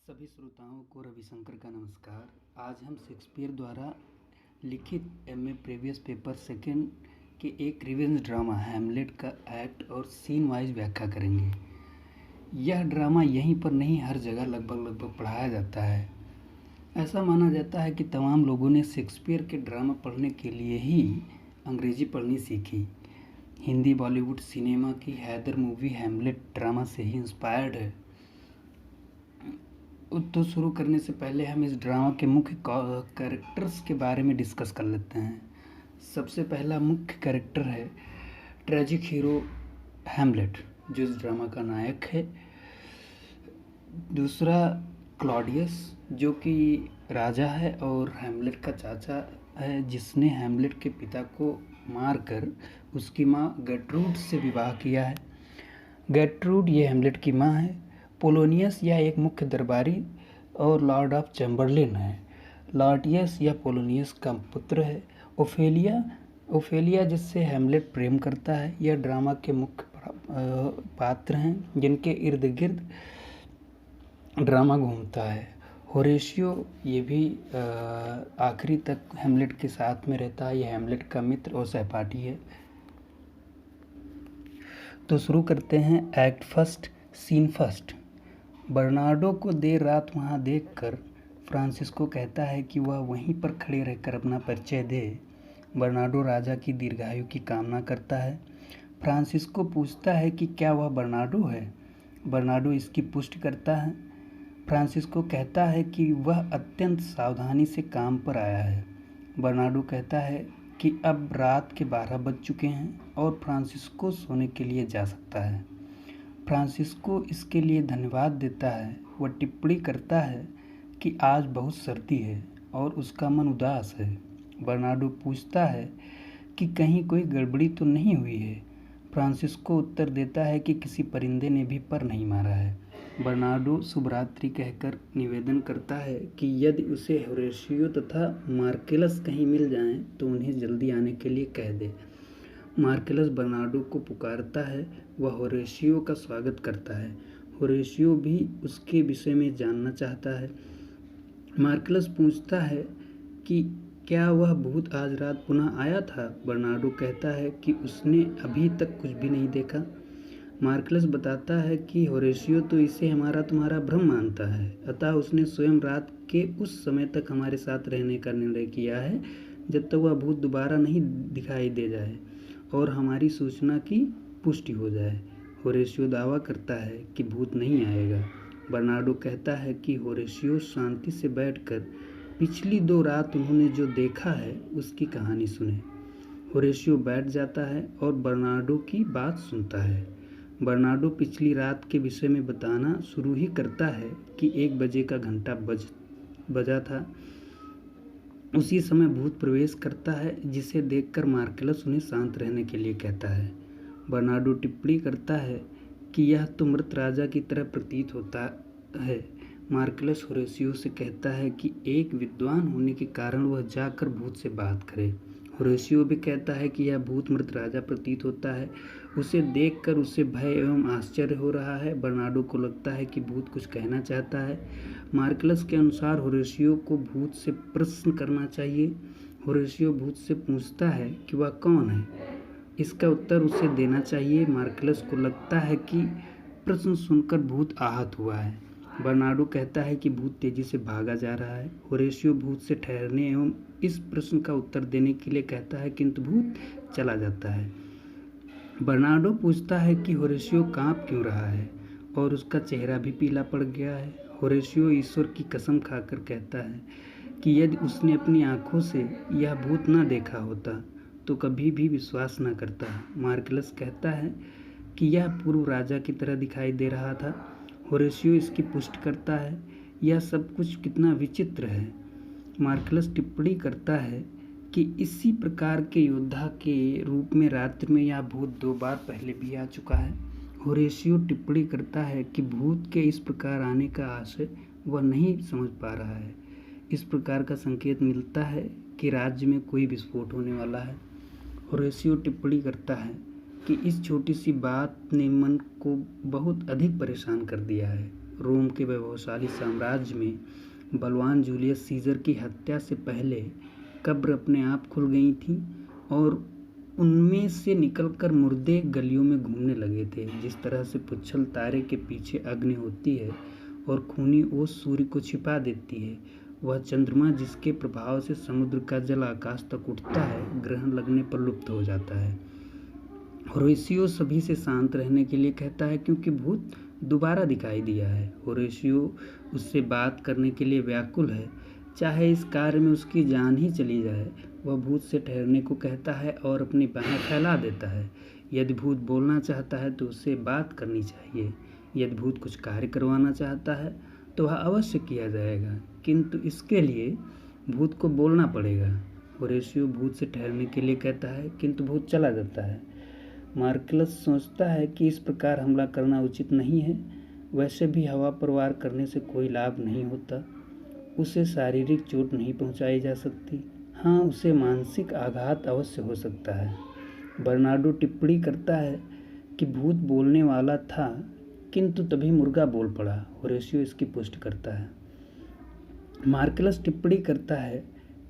सभी श्रोताओं को रविशंकर का नमस्कार। आज हम शेक्सपियर द्वारा लिखित एमए प्रीवियस पेपर सेकंड के एक रिवेंज ड्रामा हैमलेट का एक्ट और सीन वाइज व्याख्या करेंगे। यह ड्रामा यहीं पर नहीं, हर जगह लगभग पढ़ाया जाता है। ऐसा माना जाता है कि तमाम लोगों ने शेक्सपियर के ड्रामा पढ़ने के लिए ही अंग्रेजी पढ़नी सीखी। हिंदी बॉलीवुड सिनेमा की हैदर मूवी हैमलेट ड्रामा से ही इंस्पायर्ड है। तो शुरू करने से पहले हम इस ड्रामा के मुख्य कैरेक्टर्स के बारे में डिस्कस कर लेते हैं। सबसे पहला मुख्य कैरेक्टर है ट्रेजिक हीरो हैमलेट, जो इस ड्रामा का नायक है। दूसरा क्लॉडियस, जो कि राजा है और हैमलेट का चाचा है, जिसने हैमलेट के पिता को मारकर उसकी माँ गेर्ट्रूड से विवाह किया है। गेर्ट्रूड ये हैमलेट की माँ है। पोलोनियस यह एक मुख्य दरबारी और लॉर्ड ऑफ चैम्बरलिन है। लॉर्टियस यह पोलोनियस का पुत्र है। ओफेलिया जिससे हैमलेट प्रेम करता है। यह ड्रामा के मुख्य पात्र हैं जिनके इर्द गिर्द ड्रामा घूमता है। होरेशियो ये भी आखिरी तक हैमलेट के साथ में रहता है। यह हैमलेट का मित्र और सहपाठी है। तो शुरू करते हैं act first, scene first. Bernardo को देर रात वहां देखकर फ्रांसिस्को कहता है कि वह वहीं पर खड़े रहकर अपना परिचय दे। बर्नार्डो राजा की दीर्घायु की कामना करता है। फ्रांसिस्को पूछता है कि क्या वह बर्नार्डो है। बर्नार्डो इसकी पुष्टि करता है। फ्रांसिस्को कहता है कि वह अत्यंत सावधानी से काम पर आया है। बर्नार्डो कहता है कि अब रात के 12 बज चुके हैं और फ्रांसिस्को सोने के लिए जा सकता है। फ्रांसिस्को इसके लिए धन्यवाद देता है। वह टिप्पणी करता है कि आज बहुत सर्दी है और उसका मन उदास है। बर्नार्डो पूछता है कि कहीं कोई गड़बड़ी तो नहीं हुई है। फ्रांसिस्को उत्तर देता है कि किसी परिंदे ने भी पर नहीं मारा है। बर्नार्डो शुभ रात्रि कहकर निवेदन करता है कि यदि उसे होरेशियो तथा मार्केलस कहीं मिल जाएं तो उन्हें जल्दी आने के लिए कह दे। मार्केलस बर्नार्डो को पुकारता है। वह होरेशियो का स्वागत करता है। होरेशियो भी उसके विषय में जानना चाहता है। मार्केलस पूछता है कि क्या वह भूत आज रात पुनः आया था। बर्नार्डो कहता है कि उसने अभी तक कुछ भी नहीं देखा। मार्केलस बताता है कि होरेशियो तो इसे हमारा तुम्हारा भ्रम मानता है, अतः उसने स्वयं रात के उस समय तक हमारे साथ रहने का निर्णय किया है जब तक वह भूत दोबारा नहीं दिखाई दे जाए और हमारी सूचना की पुष्टि हो जाए। होरेशियो दावा करता है कि भूत नहीं आएगा। बर्नार्डो कहता है कि होरेशियो शांति से बैठकर पिछली 2 रात उन्होंने जो देखा है उसकी कहानी सुने। होरेशियो बैठ जाता है और बर्नार्डो की बात सुनता है। बर्नार्डो पिछली रात के विषय में बताना शुरू ही करता है कि 1 बजे का घंटा बजा था। उसी समय भूत प्रवेश करता है, जिसे देखकर मार्केलस उन्हें शांत रहने के लिए कहता है। बर्नार्डो टिप्पणी करता है कि यह तो मृत राजा की तरह प्रतीत होता है। मार्केलस होरेशियो से कहता है कि एक विद्वान होने के कारण वह जाकर भूत से बात करे। होरेशियो भी कहता है कि यह भूत मृत राजा प्रतीत होता है। उसे देखकर उसे भय एवं आश्चर्य हो रहा है। बर्नार्डो को लगता है कि भूत कुछ कहना चाहता है। मार्केलस के अनुसार होरेशियो को भूत से प्रश्न करना चाहिए। होरेशियो भूत से पूछता है कि वह कौन है। इसका उत्तर उसे देना चाहिए। मार्केलस को लगता है कि प्रश्न सुनकर भूत आहत हुआ है। बर्नार्डो कहता है कि भूत तेजी से भागा जा रहा है। होरेशियो भूत से ठहरने एवं इस प्रश्न का उत्तर देने के लिए कहता है, किंतु भूत चला जाता है। बर्नार्डो पूछता है कि होरेशियो कांप क्यों रहा है और उसका चेहरा भी पीला पड़ गया है। होरेशियो ईश्वर की कसम खाकर कहता है कि यदि उसने अपनी आंखों से यह भूत न देखा होता तो कभी भी विश्वास न करता। मार्केलस कहता है कि यह पूर्व राजा की तरह दिखाई दे रहा था। होरेशियो इसकी पुष्टि करता है। यह सब कुछ कितना विचित्र है। मार्केलस टिप्पणी करता है कि इसी प्रकार के योद्धा के रूप में रात्रि में यह भूत 2 बार पहले भी आ चुका है। होरेशियो टिप्पणी करता है कि भूत के इस प्रकार आने का आशय वह नहीं समझ पा रहा है। इस प्रकार का संकेत मिलता है कि राज्य में कोई विस्फोट होने वाला है। होरेशियो टिप्पणी करता है कि इस छोटी सी बात ने मन को बहुत अधिक परेशान कर दिया है। रोम के वैभवशाली साम्राज्य में बलवान जूलियस सीजर की हत्या से पहले कब्र अपने आप खुल गई थी और उनमें से निकलकर मुर्दे गलियों में घूमने लगे थे। जिस तरह से पुच्छल तारे के पीछे अग्नि होती है और खूनी ओस सूर्य को छिपा देती है, वह चंद्रमा जिसके प्रभाव से समुद्र का जल आकाश तक उठता है, ग्रहण लगने पर लुप्त हो जाता है। होरेशियो सभी से शांत रहने के लिए कहता है क्योंकि भूत दोबारा दिखाई दिया है। होरेशियो उससे बात करने के लिए व्याकुल है, चाहे इस कार्य में उसकी जान ही चली जाए। वह भूत से ठहरने को कहता है और अपनी बाहें फैला देता है। यदि भूत बोलना चाहता है तो उससे बात करनी चाहिए। यदि भूत कुछ कार्य करवाना चाहता है तो वह अवश्य किया जाएगा, किंतु इसके लिए भूत को बोलना पड़ेगा। होरेशियो भूत से ठहरने के लिए कहता है, किंतु भूत चला जाता है। मार्केलस सोचता है कि इस प्रकार हमला करना उचित नहीं है। वैसे भी हवा पर वार करने से कोई लाभ नहीं होता। उसे शारीरिक चोट नहीं पहुंचाई जा सकती। हाँ, उसे मानसिक आघात अवश्य हो सकता है। बर्नार्डो टिप्पणी करता है कि भूत बोलने वाला था, किंतु तभी मुर्गा बोल पड़ा। होरेशियो इसकी पुष्टि करता है। मार्केलस टिप्पणी करता है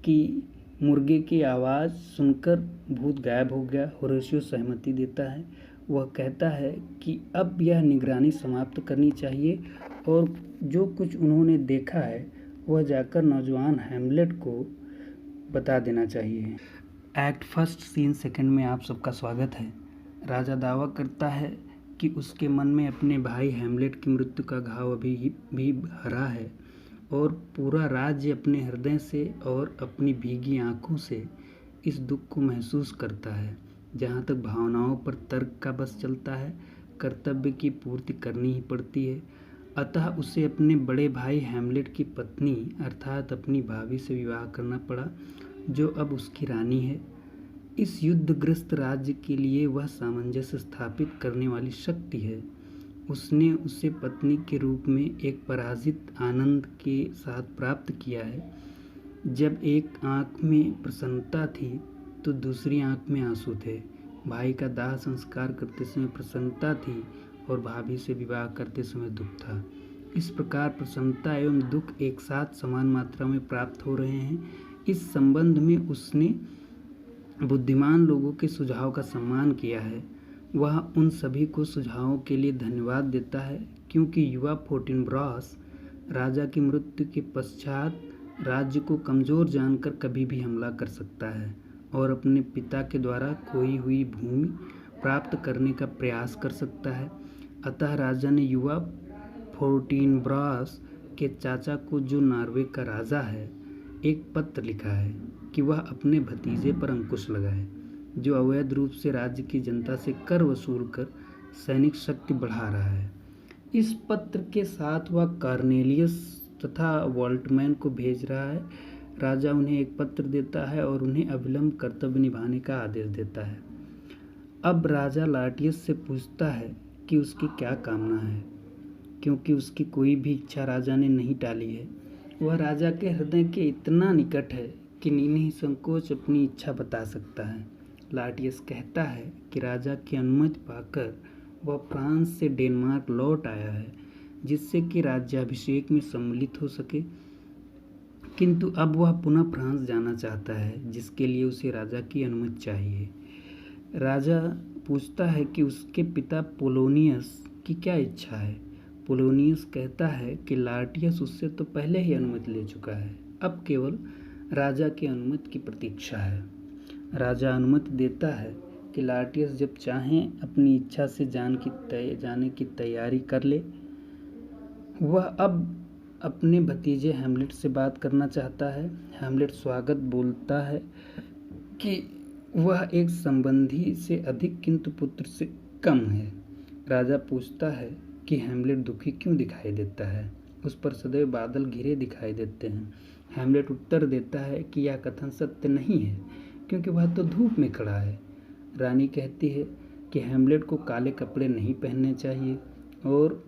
कि मुर्गे की आवाज़ सुनकर भूत गायब हो गया। होरेशियो सहमति देता है। वह कहता है कि अब यह निगरानी समाप्त करनी चाहिए और जो कुछ उन्होंने देखा है वह जाकर नौजवान हैमलेट को बता देना चाहिए। एक्ट फर्स्ट सीन सेकंड में आप सबका स्वागत है। राजा दावा करता है कि उसके मन में अपने भाई हैमलेट की मृत्यु का घाव अभी भी हरा है और पूरा राज्य अपने हृदय से और अपनी भीगी आंखों से इस दुख को महसूस करता है। जहाँ तक भावनाओं पर तर्क का बस चलता है, कर्तव्य की पूर्ति करनी ही पड़ती है। अतः उसे अपने बड़े भाई हैमलेट की पत्नी अर्थात अपनी भाभी से विवाह करना पड़ा, जो अब उसकी रानी है। इस युद्धग्रस्त राज्य के लिए वह सामंजस्य स्थापित करने वाली शक्ति है। उसने उसे पत्नी के रूप में एक पराजित आनंद के साथ प्राप्त किया है। जब एक आंख में प्रसन्नता थी तो दूसरी आंख में आंसू थे। भाई का दाह संस्कार करते समय प्रसन्नता थी और भाभी से विवाह करते समय दुख था। इस प्रकार प्रसन्नता एवं दुख एक साथ समान मात्रा में प्राप्त हो रहे हैं। इस संबंध में उसने बुद्धिमान लोगों के सुझाव का सम्मान किया है। वह उन सभी को सुझावों के लिए धन्यवाद देता है, क्योंकि युवा फोर्टिनब्रास राजा की मृत्यु के पश्चात राज्य को कमज़ोर जानकर कभी भी हमला कर सकता है और अपने पिता के द्वारा खोई हुई भूमि प्राप्त करने का प्रयास कर सकता है। अतः राजा ने युवा फोर्टिनब्रास के चाचा को, जो नॉर्वे का राजा है, एक पत्र लिखा है कि वह अपने भतीजे पर अंकुश लगाए, जो अवैध रूप से राज्य की जनता से कर वसूल कर सैनिक शक्ति बढ़ा रहा है। इस पत्र के साथ वह कॉर्नेलियस तथा वॉल्टमैन को भेज रहा है। राजा उन्हें एक पत्र देता है और उन्हें अविलंब कर्तव्य निभाने का आदेश देता है। अब राजा लार्टियस से पूछता है कि उसकी क्या कामना है, क्योंकि उसकी कोई भी इच्छा राजा ने नहीं टाली है। वह राजा के हृदय के इतना निकट है कि निसंकोच अपनी इच्छा बता सकता है। लार्टियस कहता है कि राजा की अनुमति पाकर वह फ्रांस से डेनमार्क लौट आया है, जिससे कि राज्याभिषेक में सम्मिलित हो सके, किंतु अब वह पुनः फ्रांस जाना चाहता है, जिसके लिए उसे राजा की अनुमति चाहिए। राजा पूछता है कि उसके पिता पोलोनियस की क्या इच्छा है। पोलोनियस कहता है कि लार्टियस उससे तो पहले ही अनुमति ले चुका है, अब केवल राजा की अनुमति की प्रतीक्षा है। राजा अनुमति देता है कि लार्टियस जब चाहें अपनी इच्छा से जाने की तैयारी कर ले। वह अब अपने भतीजे हैमलेट से बात करना चाहता है। हैमलेट स्वागत बोलता है कि वह एक संबंधी से अधिक किंतु पुत्र से कम है। राजा पूछता है कि हैमलेट दुखी क्यों दिखाई देता है। उस पर सदैव बादल घिरे दिखाई देते हैं। हैमलेट उत्तर देता है कि यह कथन सत्य नहीं है, क्योंकि वह तो धूप में खड़ा है। रानी कहती है कि हैमलेट को काले कपड़े नहीं पहनने चाहिए और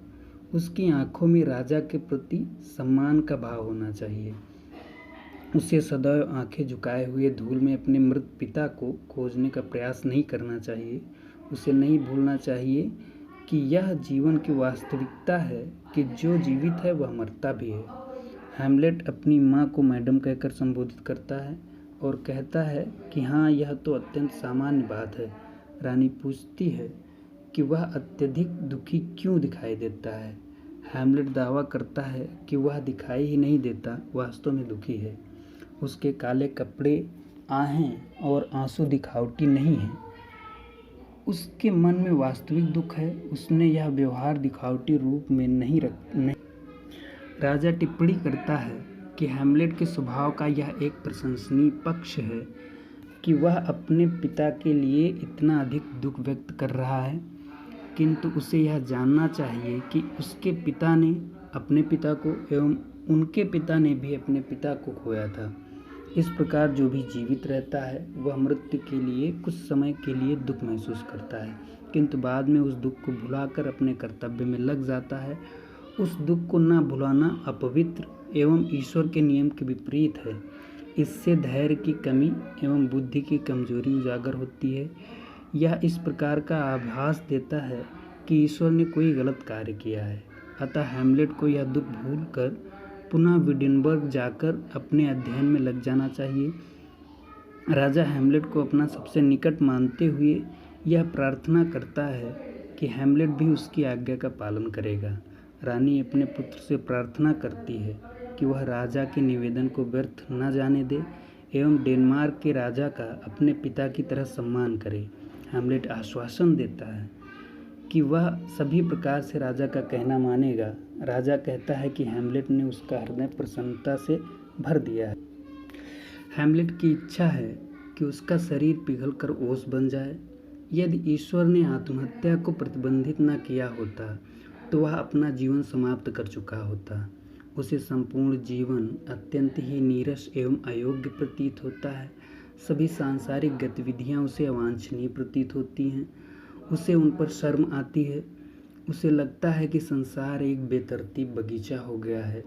उसकी आंखों में राजा के प्रति सम्मान का भाव होना चाहिए। उसे सदैव आंखें झुकाए हुए धूल में अपने मृत पिता को खोजने का प्रयास नहीं करना चाहिए। उसे नहीं भूलना चाहिए कि यह जीवन की वास्तविकता है कि जो जीवित है वह मरता भी है। हैमलेट अपनी माँ को मैडम कहकर संबोधित करता है और कहता है कि हाँ, यह तो अत्यंत सामान्य बात है। रानी पूछती है कि वह अत्यधिक दुखी क्यों दिखाई देता है। हैमलेट दावा करता है कि वह दिखाई ही नहीं देता, वास्तव में दुखी है। उसके काले कपड़े, आहें और आंसू दिखावटी नहीं हैं। उसके मन में वास्तविक दुख है। उसने यह व्यवहार दिखावटी रूप में नहीं। राजा टिप्पणी करता है कि हैमलेट के स्वभाव का यह एक प्रशंसनीय पक्ष है कि वह अपने पिता के लिए इतना अधिक दुख व्यक्त कर रहा है, किंतु उसे यह जानना चाहिए कि उसके पिता ने अपने पिता को एवं उनके पिता ने भी अपने पिता को खोया था। इस प्रकार जो भी जीवित रहता है वह मृत्यु के लिए कुछ समय के लिए दुख महसूस करता है, किंतु बाद में उस दुख को भुलाकर अपने कर्तव्य में लग जाता है। उस दुख को न भुलाना अपवित्र एवं ईश्वर के नियम के विपरीत है। इससे धैर्य की कमी एवं बुद्धि की कमजोरी उजागर होती है। यह इस प्रकार का आभास देता है कि ईश्वर ने कोई गलत कार्य किया है। अतः हैमलेट को यह दुख भूलकर पुनः विडेनबर्ग जाकर अपने अध्ययन में लग जाना चाहिए। राजा हैमलेट को अपना सबसे निकट मानते हुए यह प्रार्थना करता है कि हैमलेट भी उसकी आज्ञा का पालन करेगा। रानी अपने पुत्र से प्रार्थना करती है कि वह राजा के निवेदन को व्यर्थ न जाने दे एवं डेनमार्क के राजा का अपने पिता की तरह सम्मान करे। हैमलेट आश्वासन देता है कि वह सभी प्रकार से राजा का कहना मानेगा। राजा कहता है कि हैमलेट ने उसका हृदय प्रसन्नता से भर दिया है। हैमलेट की इच्छा है कि उसका शरीर पिघलकर ओस बन जाए। यदि ईश्वर ने आत्महत्या को प्रतिबंधित न किया होता तो वह अपना जीवन समाप्त कर चुका होता। उसे संपूर्ण जीवन अत्यंत ही नीरस एवं अयोग्य प्रतीत होता है। सभी सांसारिक गतिविधियां उसे अवांछनीय प्रतीत होती हैं। उसे उन पर शर्म आती है। उसे लगता है कि संसार एक बेतरतीब बगीचा हो गया है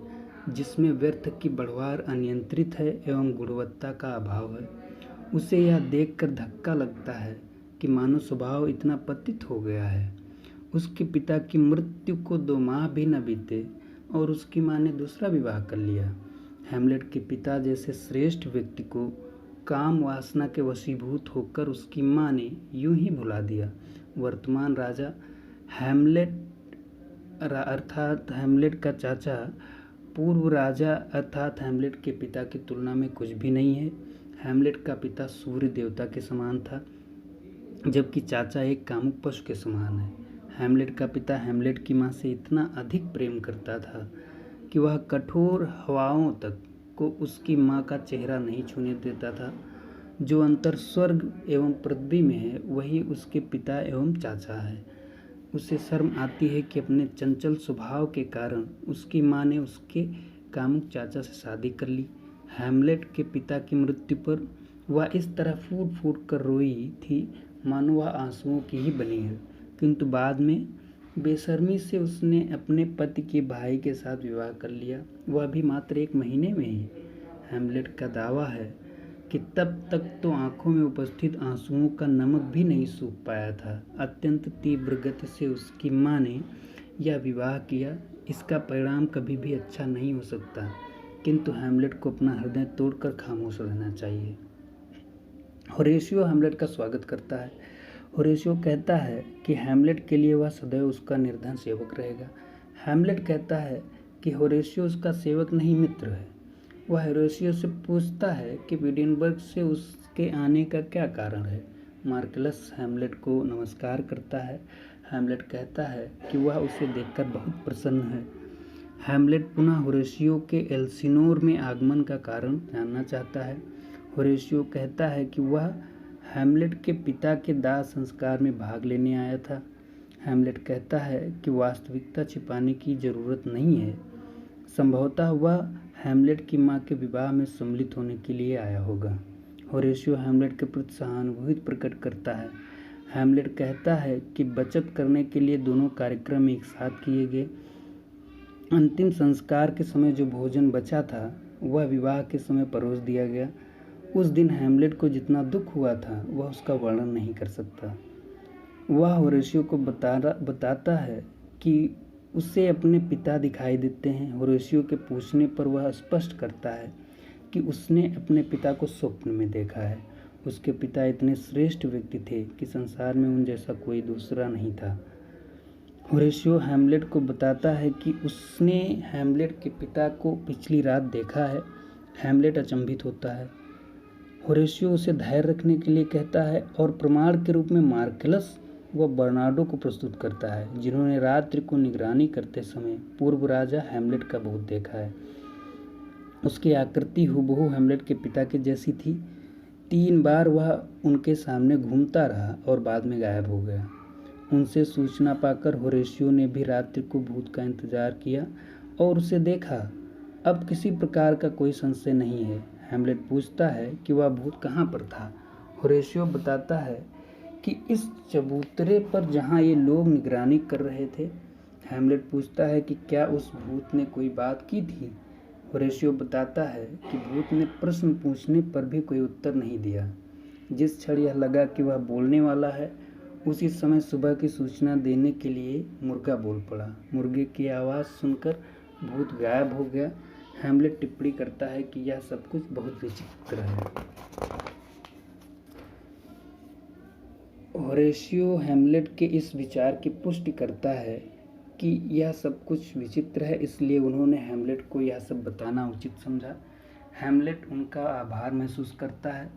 जिसमें व्यर्थ की बढ़वार अनियंत्रित है एवं गुणवत्ता का अभाव है। उसे यह देखकर धक्का लगता है कि मानव स्वभाव इतना पतित हो गया है। उसके पिता की मृत्यु को 2 माह भी न बीते और उसकी माँ ने दूसरा विवाह कर लिया। हैमलेट के पिता जैसे श्रेष्ठ व्यक्ति को काम वासना के वशीभूत होकर उसकी माँ ने यूं ही भुला दिया। वर्तमान राजा हैमलेट अर्थात हैमलेट का चाचा पूर्व राजा अर्थात हैमलेट के पिता की तुलना में कुछ भी नहीं है। हैमलेट का पिता सूर्य देवता के समान था, जबकि चाचा एक कामुक पशु के समान है। हैमलेट का पिता हैमलेट की माँ से इतना अधिक प्रेम करता था कि वह कठोर हवाओं तक को उसकी माँ का चेहरा नहीं छूने देता था। जो अंतर स्वर्ग एवं पृथ्वी में है वही उसके पिता एवं चाचा है। उसे शर्म आती है कि अपने चंचल स्वभाव के कारण उसकी माँ ने उसके कामुक चाचा से शादी कर ली। हैमलेट के पिता की मृत्यु पर वह इस तरह फूट फूट कर रोई थी मानो वह आंसुओं की ही बनी है, किंतु बाद में बेशर्मी से उसने अपने पति के भाई के साथ विवाह कर लिया, वह भी मात्र 1 महीने में ही। हैमलेट का दावा है कि तब तक तो आंखों में उपस्थित आंसुओं का नमक भी नहीं सूख पाया था। अत्यंत तीव्र गति से उसकी माँ ने यह विवाह किया। इसका परिणाम कभी भी अच्छा नहीं हो सकता, किंतु हैमलेट को अपना हृदय तोड़कर खामोश रहना चाहिए। होरेशियो हैमलेट का स्वागत करता है। होरेशियो कहता है कि हैमलेट के लिए वह सदैव उसका निर्धन सेवक रहेगा। हैमलेट कहता है कि होरेशियो उसका सेवक नहीं मित्र है। वह होरेशियो से पूछता है कि विडेनबर्ग से उसके आने का क्या कारण है। मार्केलस हैमलेट को नमस्कार करता है। हैमलेट कहता है कि वह उसे देखकर बहुत प्रसन्न है। हैमलेट पुनः होरेशियो के एल्सिनोर में आगमन का कारण जानना चाहता है। होरेशियो कहता है कि वह हैमलेट के पिता के दाह संस्कार में भाग लेने आया था। हैमलेट कहता है कि वास्तविकता छिपाने की जरूरत नहीं है। संभवतः वह हैमलेट की माँ के विवाह में सम्मिलित होने के लिए आया होगा। होरेशियो हैमलेट के प्रति सहानुभूति प्रकट करता है। हैमलेट कहता है कि बचत करने के लिए दोनों कार्यक्रम एक साथ किए गए। अंतिम संस्कार के समय जो भोजन बचा था वह विवाह के समय परोस दिया गया। उस दिन हैमलेट को जितना दुख हुआ था वह उसका वर्णन नहीं कर सकता। वह होरेशियो को बताता है कि उसे अपने पिता दिखाई देते हैं। होरेशियो के पूछने पर वह स्पष्ट करता है कि उसने अपने पिता को स्वप्न में देखा है। उसके पिता इतने श्रेष्ठ व्यक्ति थे कि संसार में उन जैसा कोई दूसरा नहीं था। होरेशियो हैमलेट को बताता है कि उसने हैमलेट के पिता को पिछली रात देखा है। हैमलेट अचंभित होता है। होरेशियो उसे धैर्य रखने के लिए कहता है और प्रमाण के रूप में मार्केलस व बर्नार्डो को प्रस्तुत करता है, जिन्होंने रात्रि को निगरानी करते समय पूर्व राजा हैमलेट का भूत देखा है। उसकी आकृति हूबहू हैमलेट के पिता के जैसी थी। 3 बार वह उनके सामने घूमता रहा और बाद में गायब हो गया। उनसे सूचना पाकर होरेशियो ने भी रात्रि को भूत का इंतजार किया और उसे देखा। अब किसी प्रकार का कोई संशय नहीं है। हैमलेट पूछता है कि वह भूत कहाँ पर था। होरेशियो बताता है कि इस चबूतरे पर जहाँ ये लोग निगरानी कर रहे थे। हैमलेट पूछता है कि क्या उस भूत ने कोई बात की थी। होरेशियो बताता है कि भूत ने प्रश्न पूछने पर भी कोई उत्तर नहीं दिया। जिस क्षण यह लगा कि वह बोलने वाला है, उसी समय सुबह की सूचना देने के लिए मुर्गा बोल पड़ा। मुर्गे की आवाज़ सुनकर भूत गायब हो गया। हैमलेट टिप्पणी करता है कि यह सब कुछ बहुत विचित्र है। होरेशियो हैमलेट के इस विचार की पुष्टि करता है कि यह सब कुछ विचित्र है, इसलिए उन्होंने हैमलेट को यह सब बताना उचित समझा। हैमलेट उनका आभार महसूस करता है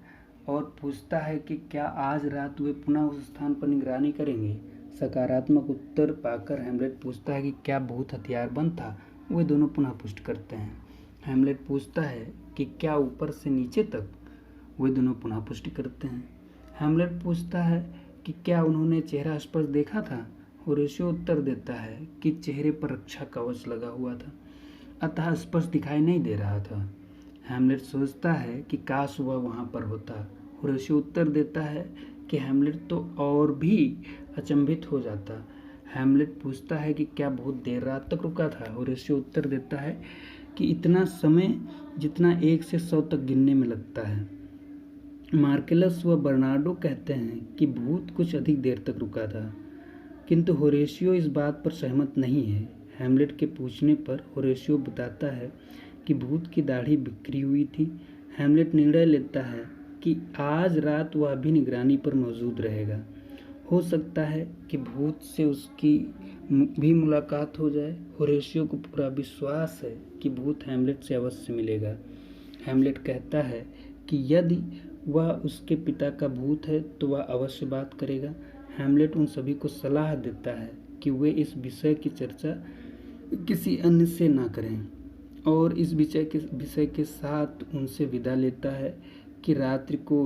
और पूछता है कि क्या आज रात वे पुनः उस स्थान पर निगरानी करेंगे। सकारात्मक उत्तर पाकर हैमलेट पूछता है कि क्या भूत हथियारबंद था। वे दोनों पुनः पुष्ट करते हैं। हैमलेट पूछता है कि क्या ऊपर से नीचे तक। वे दोनों पुनः पुष्टि करते हैं। हैमलेट पूछता है कि क्या उन्होंने चेहरा स्पर्श देखा था। होरेशियो उत्तर देता है कि चेहरे पर रक्षा कवच लगा हुआ था, अतः स्पर्श दिखाई नहीं दे रहा था। हैमलेट सोचता है कि काश वह वहाँ पर होता। होरेशियो उत्तर देता है कि हैमलेट तो और भी अचंभित हो जाता। हैमलेट पूछता है कि क्या बहुत देर रात तक रुका था। होरेशियो उत्तर देता है कि इतना समय जितना 1 से 100 तक गिनने में लगता है। मार्केलस व बर्नार्डो कहते हैं कि भूत कुछ अधिक देर तक रुका था, किंतु होरेशियो इस बात पर सहमत नहीं है। हैमलेट के पूछने पर होरेशियो बताता है कि भूत की दाढ़ी बिखरी हुई थी। हैमलेट निर्णय लेता है कि आज रात वह भी निगरानी पर मौजूद रहेगा। हो सकता है कि भूत से उसकी भी मुलाकात हो जाए। होरेशियो को पूरा विश्वास है कि भूत हैमलेट से अवश्य मिलेगा। हैमलेट कहता है कि यदि वह उसके पिता का भूत है तो वह अवश्य बात करेगा। हैमलेट उन सभी को सलाह देता है कि वे इस विषय की चर्चा किसी अन्य से ना करें और इस विषय के साथ उनसे विदा लेता है कि रात्रि को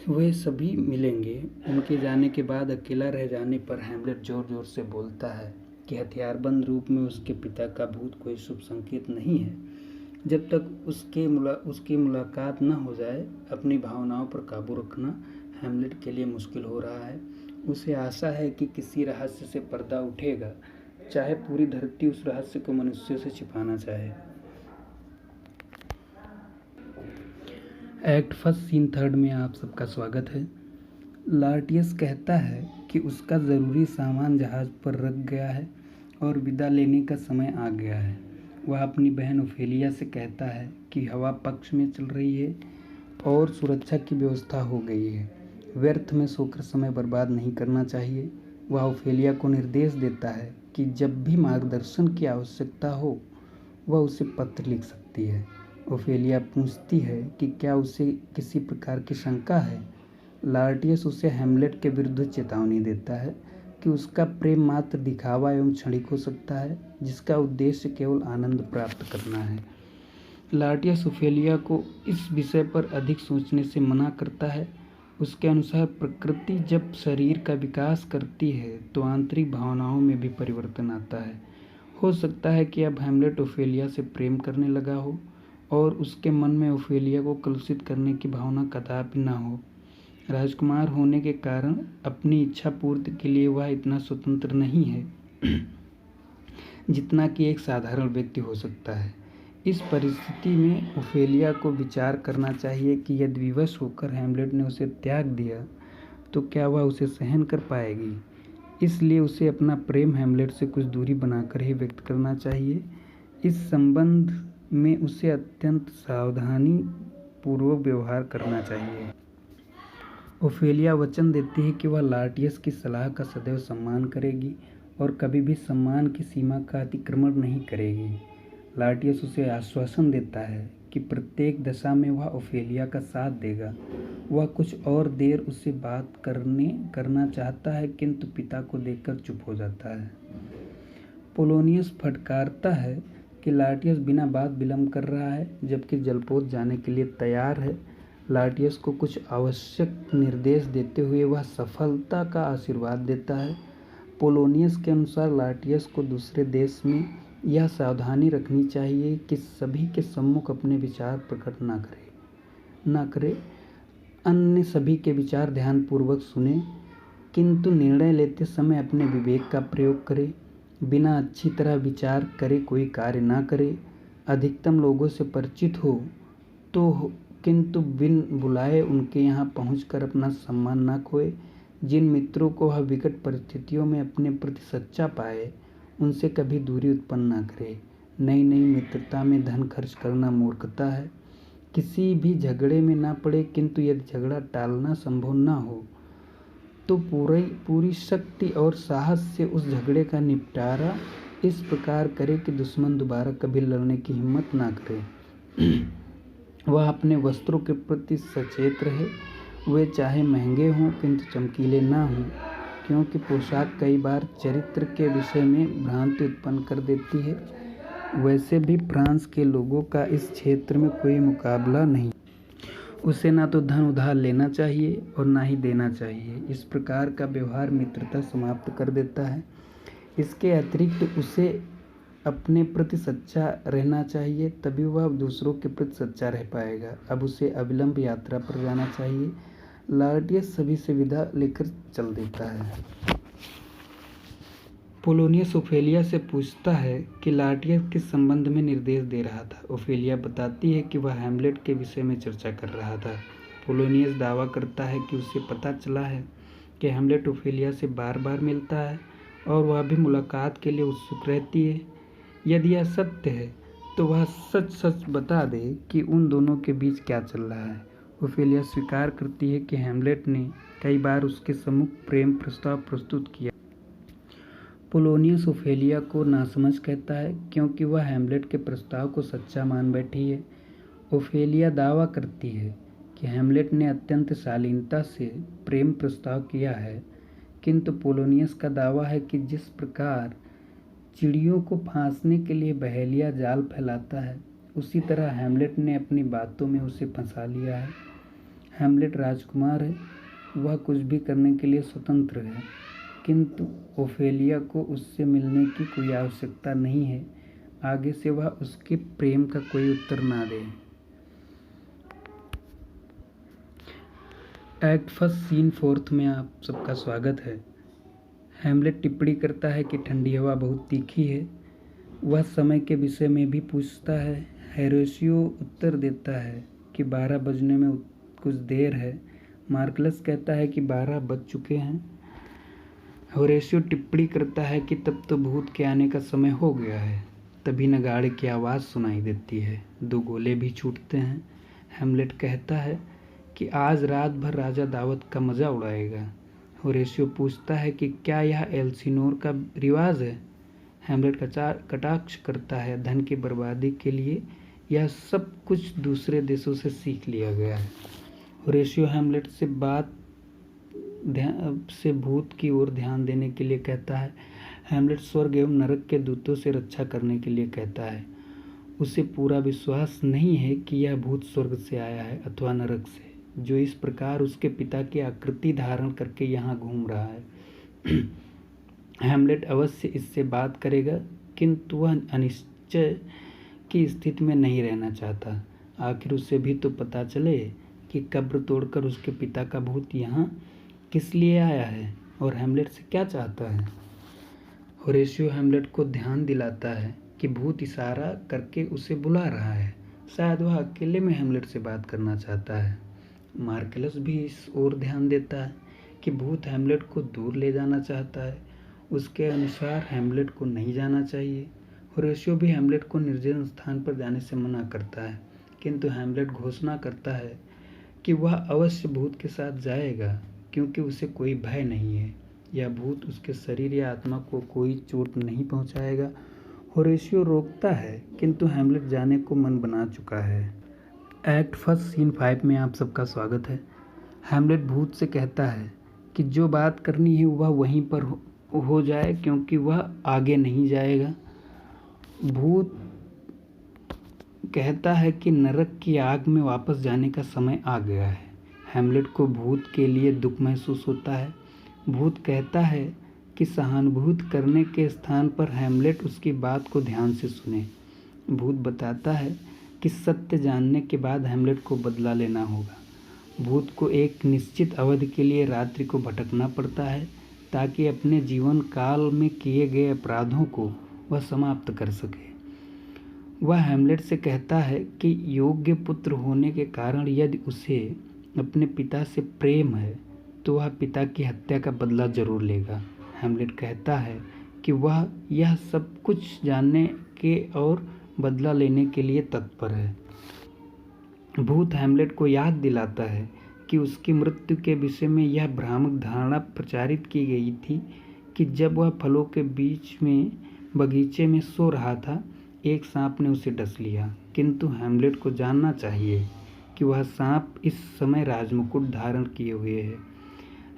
वे सभी मिलेंगे। उनके जाने के बाद अकेला रह जाने पर हैमलेट जोर जोर से बोलता है कि हथियारबंद रूप में उसके पिता का भूत कोई शुभ संकेत नहीं है। जब तक उसकी मुलाकात न हो जाए, अपनी भावनाओं पर काबू रखना हैमलेट के लिए मुश्किल हो रहा है। उसे आशा है कि किसी रहस्य से पर्दा उठेगा, चाहे पूरी धरती उस रहस्य को मनुष्यों से छिपाना चाहे। एक्ट फर्स्ट सीन 3 में आप सबका स्वागत है। लार्टियस कहता है कि उसका ज़रूरी सामान जहाज़ पर रख गया है और विदा लेने का समय आ गया है। वह अपनी बहन ओफेलिया से कहता है कि हवा पक्ष में चल रही है और सुरक्षा की व्यवस्था हो गई है। व्यर्थ में सोकर समय बर्बाद नहीं करना चाहिए। वह ओफेलिया को निर्देश देता है कि जब भी मार्गदर्शन की आवश्यकता हो वह उसे पत्र लिख सकती है। ओफेलिया पूछती है कि क्या उसे किसी प्रकार की शंका है। लार्टियस उसे हैमलेट के विरुद्ध चेतावनी देता है कि उसका प्रेम मात्र दिखावा एवं क्षणिक हो सकता है, जिसका उद्देश्य केवल आनंद प्राप्त करना है। लार्टियस ओफेलिया को इस विषय पर अधिक सोचने से मना करता है। उसके अनुसार प्रकृति जब शरीर का विकास करती है तो आंतरिक भावनाओं में भी परिवर्तन आता है। हो सकता है कि अब हैमलेट ओफेलिया से प्रेम करने लगा हो और उसके मन में ओफेलिया को कलुषित करने की भावना कदापि न हो। राजकुमार होने के कारण अपनी इच्छा पूर्ति के लिए वह इतना स्वतंत्र नहीं है जितना कि एक साधारण व्यक्ति हो सकता है। इस परिस्थिति में ओफेलिया को विचार करना चाहिए कि यदि विवश होकर हैमलेट ने उसे त्याग दिया तो क्या वह उसे सहन कर पाएगी। इसलिए उसे अपना प्रेम हैम्लेट से कुछ दूरी बनाकर ही व्यक्त करना चाहिए। इस संबंध में उसे अत्यंत सावधानी पूर्वक व्यवहार करना चाहिए। ओफेलिया वचन देती है कि वह लार्टियस की सलाह का सदैव सम्मान करेगी और कभी भी सम्मान की सीमा का अतिक्रमण नहीं करेगी। लार्टियस उसे आश्वासन देता है कि प्रत्येक दशा में वह ओफेलिया का साथ देगा। वह कुछ और देर उससे बात करना चाहता है, किंतु पिता को देखकर चुप हो जाता है। पोलोनियस फटकारता है कि लार्टियस बिना बात विलंब कर रहा है, जबकि जलपोत जाने के लिए तैयार है। लार्टियस को कुछ आवश्यक निर्देश देते हुए वह सफलता का आशीर्वाद देता है। पोलोनियस के अनुसार लार्टियस को दूसरे देश में यह सावधानी रखनी चाहिए कि सभी के सम्मुख अपने विचार प्रकट न करे। अन्य सभी के विचार ध्यानपूर्वक सुने, किंतु निर्णय लेते समय अपने विवेक का प्रयोग करे। बिना अच्छी तरह विचार करे कोई कार्य ना करे। अधिकतम लोगों से परिचित हो तो किंतु बिन बुलाए उनके यहाँ पहुंचकर अपना सम्मान ना खोए। जिन मित्रों को वह विकट परिस्थितियों में अपने प्रति सच्चा पाए, उनसे कभी दूरी उत्पन्न ना करे। नई मित्रता में धन खर्च करना मूर्खता है। किसी भी झगड़े में ना पड़े, किंतु यदि झगड़ा टालना संभव ना हो तो पूरी शक्ति और साहस से उस झगड़े का निपटारा इस प्रकार करे कि दुश्मन दोबारा कभी लड़ने की हिम्मत ना करे। वह अपने वस्त्रों के प्रति सचेत रहे। वे चाहे महंगे हों किंतु चमकीले ना हों, क्योंकि पोशाक कई बार चरित्र के विषय में भ्रांति उत्पन्न कर देती है। वैसे भी फ्रांस के लोगों का इस क्षेत्र में कोई मुकाबला नहीं। उसे ना तो धन उधार लेना चाहिए और ना ही देना चाहिए। इस प्रकार का व्यवहार मित्रता समाप्त कर देता है। इसके अतिरिक्त उसे अपने प्रति सच्चा रहना चाहिए, तभी वह दूसरों के प्रति सच्चा रह पाएगा। अब उसे अविलंब यात्रा पर जाना चाहिए। लार्टियस सभी से विदा लेकर चल देता है। पोलोनियस ओफेलिया से पूछता है कि लार्टियस किस संबंध में निर्देश दे रहा था। ओफेलिया बताती है कि वह हैम्लेट के विषय में चर्चा कर रहा था। पोलोनियस दावा करता है कि उसे पता चला है कि हैम्लेट ओफेलिया से बार बार मिलता है और वह भी मुलाकात के लिए उत्सुक रहती है। यदि यह सत्य है तो वह सच बता दे कि उन दोनों के बीच क्या चल रहा है। ओफेलिया स्वीकार करती है कि हैम्लेट ने कई बार उसके सम्मुख प्रेम प्रस्ताव प्रस्तुत किया। पोलोनियस ओफेलिया को नासमझ कहता है, क्योंकि वह हैम्लेट के प्रस्ताव को सच्चा मान बैठी है। ओफेलिया दावा करती है कि हैम्लेट ने अत्यंत शालीनता से प्रेम प्रस्ताव किया है, किंतु पोलोनियस का दावा है कि जिस प्रकार चिड़ियों को फांसने के लिए बहेलिया जाल फैलाता है, उसी तरह हैम्लेट ने अपनी बातों में उसे फंसा लिया है। हैम्लेट राजकुमार है, वह कुछ भी करने के लिए स्वतंत्र है, किंतु ओफेलिया को उससे मिलने की कोई आवश्यकता नहीं है। आगे से वह उसके प्रेम का कोई उत्तर ना दे। एक्ट फर्स्ट सीन फोर्थ में आप सबका स्वागत है। हैम्लेट टिप्पणी करता है कि ठंडी हवा बहुत तीखी है। वह समय के विषय में भी पूछता है। होरेशियो उत्तर देता है कि 12 बजने में कुछ देर है। मार्कलस कहता है कि 12 बज चुके हैं। होरेशियो टिप्पणी करता है कि तब तो भूत के आने का समय हो गया है। तभी नगाड़े की आवाज़ सुनाई देती है। 2 गोले भी छूटते हैं। हैम्लेट कहता है कि आज रात भर राजा दावत का मज़ा उड़ाएगा। होरेशियो पूछता है कि क्या यह एल्सिनोर का रिवाज है। हैम्लेट कटाक्ष करता है, धन की बर्बादी के लिए यह सब कुछ दूसरे देशों से सीख लिया गया है। होरेशियो हैम्लेट से भूत की ओर ध्यान देने के लिए कहता है। हैम्लेट स्वर्ग एवं नरक के दूतों से रक्षा करने के लिए कहता है। उसे पूरा विश्वास नहीं है कि यह भूत स्वर्ग से आया है अथवा नरक से, जो इस प्रकार उसके पिता की आकृति धारण करके यहाँ घूम रहा है। हैम्लेट अवश्य इससे बात करेगा, किंतु वह अनिश्चय की स्थिति में नहीं रहना चाहता। आखिर उसे भी तो पता चले कि कब्र तोड़कर उसके पिता का भूत यहाँ किस लिए आया है और हैम्लेट से क्या चाहता है। होरेशियो हैम्लेट को ध्यान दिलाता है कि भूत इशारा करके उसे बुला रहा है। शायद वह अकेले में हैम्लेट से बात करना चाहता है। मार्केलस भी इस ओर ध्यान देता है कि भूत हैमलेट को दूर ले जाना चाहता है। उसके अनुसार हैमलेट को नहीं जाना चाहिए। होरेशियो भी हैमलेट को निर्जन स्थान पर जाने से मना करता है, किंतु हैमलेट घोषणा करता है कि वह अवश्य भूत के साथ जाएगा, क्योंकि उसे कोई भय नहीं है। यह भूत उसके शरीर या आत्मा को कोई चोट नहीं पहुंचाएगा। होरेशियो रोकता है, किंतु हैमलेट जाने को मन बना चुका है। एक्ट फर्स्ट सीन 5 में आप सबका स्वागत है। हैमलेट भूत से कहता है कि जो बात करनी है वह वहीं पर हो जाए, क्योंकि वह आगे नहीं जाएगा। भूत कहता है कि नरक की आग में वापस जाने का समय आ गया है। हैमलेट को भूत के लिए दुख महसूस होता है। भूत कहता है कि सहानुभूति करने के स्थान पर हैमलेट उसकी बात को ध्यान से सुने। भूत बताता है कि सत्य जानने के बाद हैमलेट को बदला लेना होगा। भूत को एक निश्चित अवधि के लिए रात्रि को भटकना पड़ता है, ताकि अपने जीवन काल में किए गए अपराधों को वह समाप्त कर सके। वह हैमलेट से कहता है कि योग्य पुत्र होने के कारण यदि उसे अपने पिता से प्रेम है तो वह पिता की हत्या का बदला जरूर लेगा। हैमलेट कहता है कि वह यह सब कुछ जानने के और बदला लेने के लिए तत्पर है। भूत हैमलेट को याद दिलाता है कि उसकी मृत्यु के विषय में यह भ्रामक धारणा प्रचारित की गई थी कि जब वह फलों के बीच में बगीचे में सो रहा था, एक सांप ने उसे डस लिया। किंतु हैमलेट को जानना चाहिए कि वह सांप इस समय राजमुकुट धारण किए हुए है।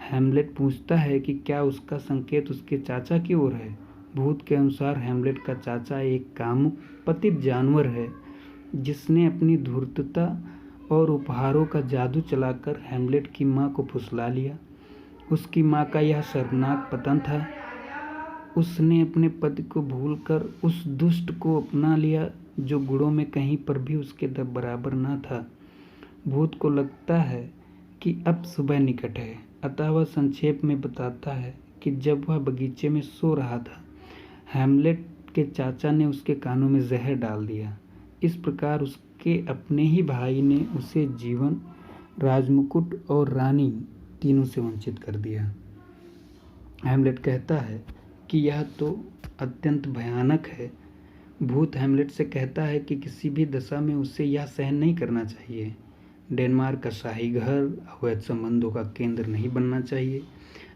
हैमलेट पूछता है कि क्या उसका संकेत उसके चाचा की ओर है। भूत के अनुसार हैमलेट का चाचा एक कामुक पतित जानवर है, जिसने अपनी धूर्तता और उपहारों का जादू चलाकर हैमलेट की मां को फुसला लिया। उसकी मां का यह शर्मनाक पतन था। उसने अपने पति को भूलकर उस दुष्ट को अपना लिया, जो गुणों में कहीं पर भी उसके बराबर न था। भूत को लगता है कि अब सुबह निकट है, अतः वह संक्षेप में बताता है कि जब वह बगीचे में सो रहा था, हैमलेट के चाचा ने उसके कानों में जहर डाल दिया। इस प्रकार उसके अपने ही भाई ने उसे जीवन, राजमुकुट और रानी तीनों से वंचित कर दिया। हैमलेट कहता है कि यह तो अत्यंत भयानक है। भूत हैमलेट से कहता है कि किसी भी दशा में उसे यह सहन नहीं करना चाहिए। डेनमार्क का शाही घर अवैध संबंधों का केंद्र नहीं बनना चाहिए।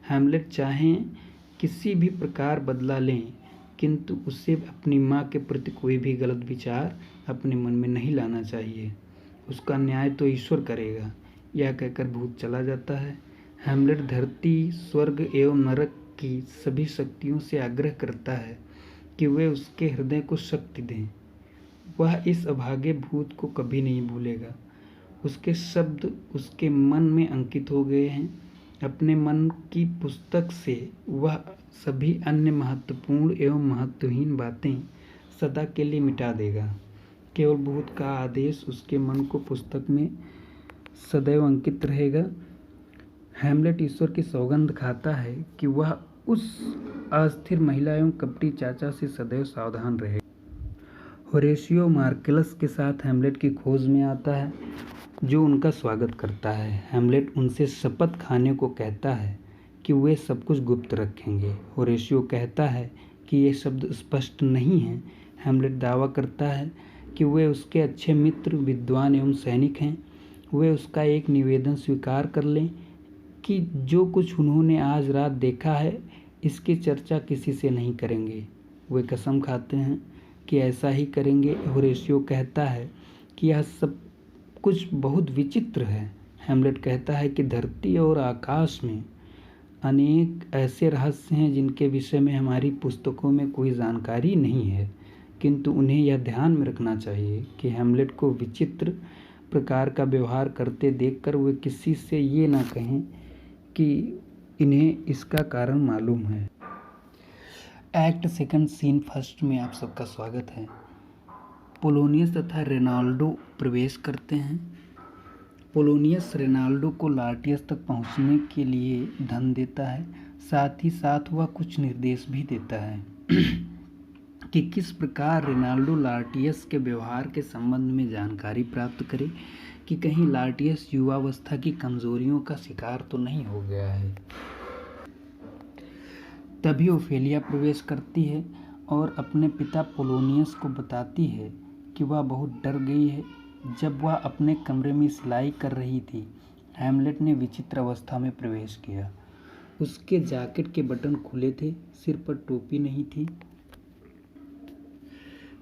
हैमलेट चाहे किसी भी प्रकार बदला लें, किंतु उसे अपनी माँ के प्रति कोई भी गलत विचार अपने मन में नहीं लाना चाहिए। उसका न्याय तो ईश्वर करेगा। यह कहकर भूत चला जाता है। हैमलेट धरती, स्वर्ग एवं नरक की सभी शक्तियों से आग्रह करता है कि वे उसके हृदय को शक्ति दें। वह इस अभागे भूत को कभी नहीं भूलेगा। उसके शब्द उसके मन में अंकित हो गए हैं। अपने मन की पुस्तक से वह सभी अन्य महत्वपूर्ण एवं महत्वहीन बातें सदा के लिए मिटा देगा। केवल भूत का आदेश उसके मन को पुस्तक में सदैव अंकित रहेगा। हैमलेट ईश्वर की सौगंध खाता है कि वह उस अस्थिर महिला एवं कपटी चाचा से सदैव सावधान रहे। होरेशियो मार्केलस के साथ हैमलेट की खोज में आता है, जो उनका स्वागत करता है। हैमलेट उनसे शपथ खाने को कहता है कि वे सब कुछ गुप्त रखेंगे। होरेशियो कहता है कि ये शब्द स्पष्ट नहीं हैं। हैमलेट दावा करता है कि वे उसके अच्छे मित्र, विद्वान एवं सैनिक हैं। वे उसका एक निवेदन स्वीकार कर लें कि जो कुछ उन्होंने आज रात देखा है, इसकी चर्चा किसी से नहीं करेंगे। वे कसम खाते हैं कि ऐसा ही करेंगे। होरेशियो कहता है कि यह सब कुछ बहुत विचित्र है। हैमलेट कहता है कि धरती और आकाश में अनेक ऐसे रहस्य हैं जिनके विषय में हमारी पुस्तकों में कोई जानकारी नहीं है, किंतु उन्हें यह ध्यान में रखना चाहिए कि हैमलेट को विचित्र प्रकार का व्यवहार करते देखकर वे किसी से ये ना कहें कि इन्हें इसका कारण मालूम है। एक्ट सेकंड सीन फर्स्ट में आप सबका स्वागत है। पोलोनियस तथा रेनाल्डो प्रवेश करते हैं। पोलोनियस रेनाल्डो को लार्टियस तक पहुंचने के लिए धन देता है। साथ ही साथ वह कुछ निर्देश भी देता है कि किस प्रकार रेनाल्डो लार्टियस के व्यवहार के संबंध में जानकारी प्राप्त करे, कि कहीं लार्टियस युवावस्था की कमजोरियों का शिकार तो नहीं हो गया है। तभी ओफेलिया प्रवेश करती है और अपने पिता पोलोनियस को बताती है कि वह बहुत डर गई है। जब वह अपने कमरे में सिलाई कर रही थी, हैमलेट ने विचित्र अवस्था में प्रवेश किया। उसके जैकेट के बटन खुले थे, सिर पर टोपी नहीं थी,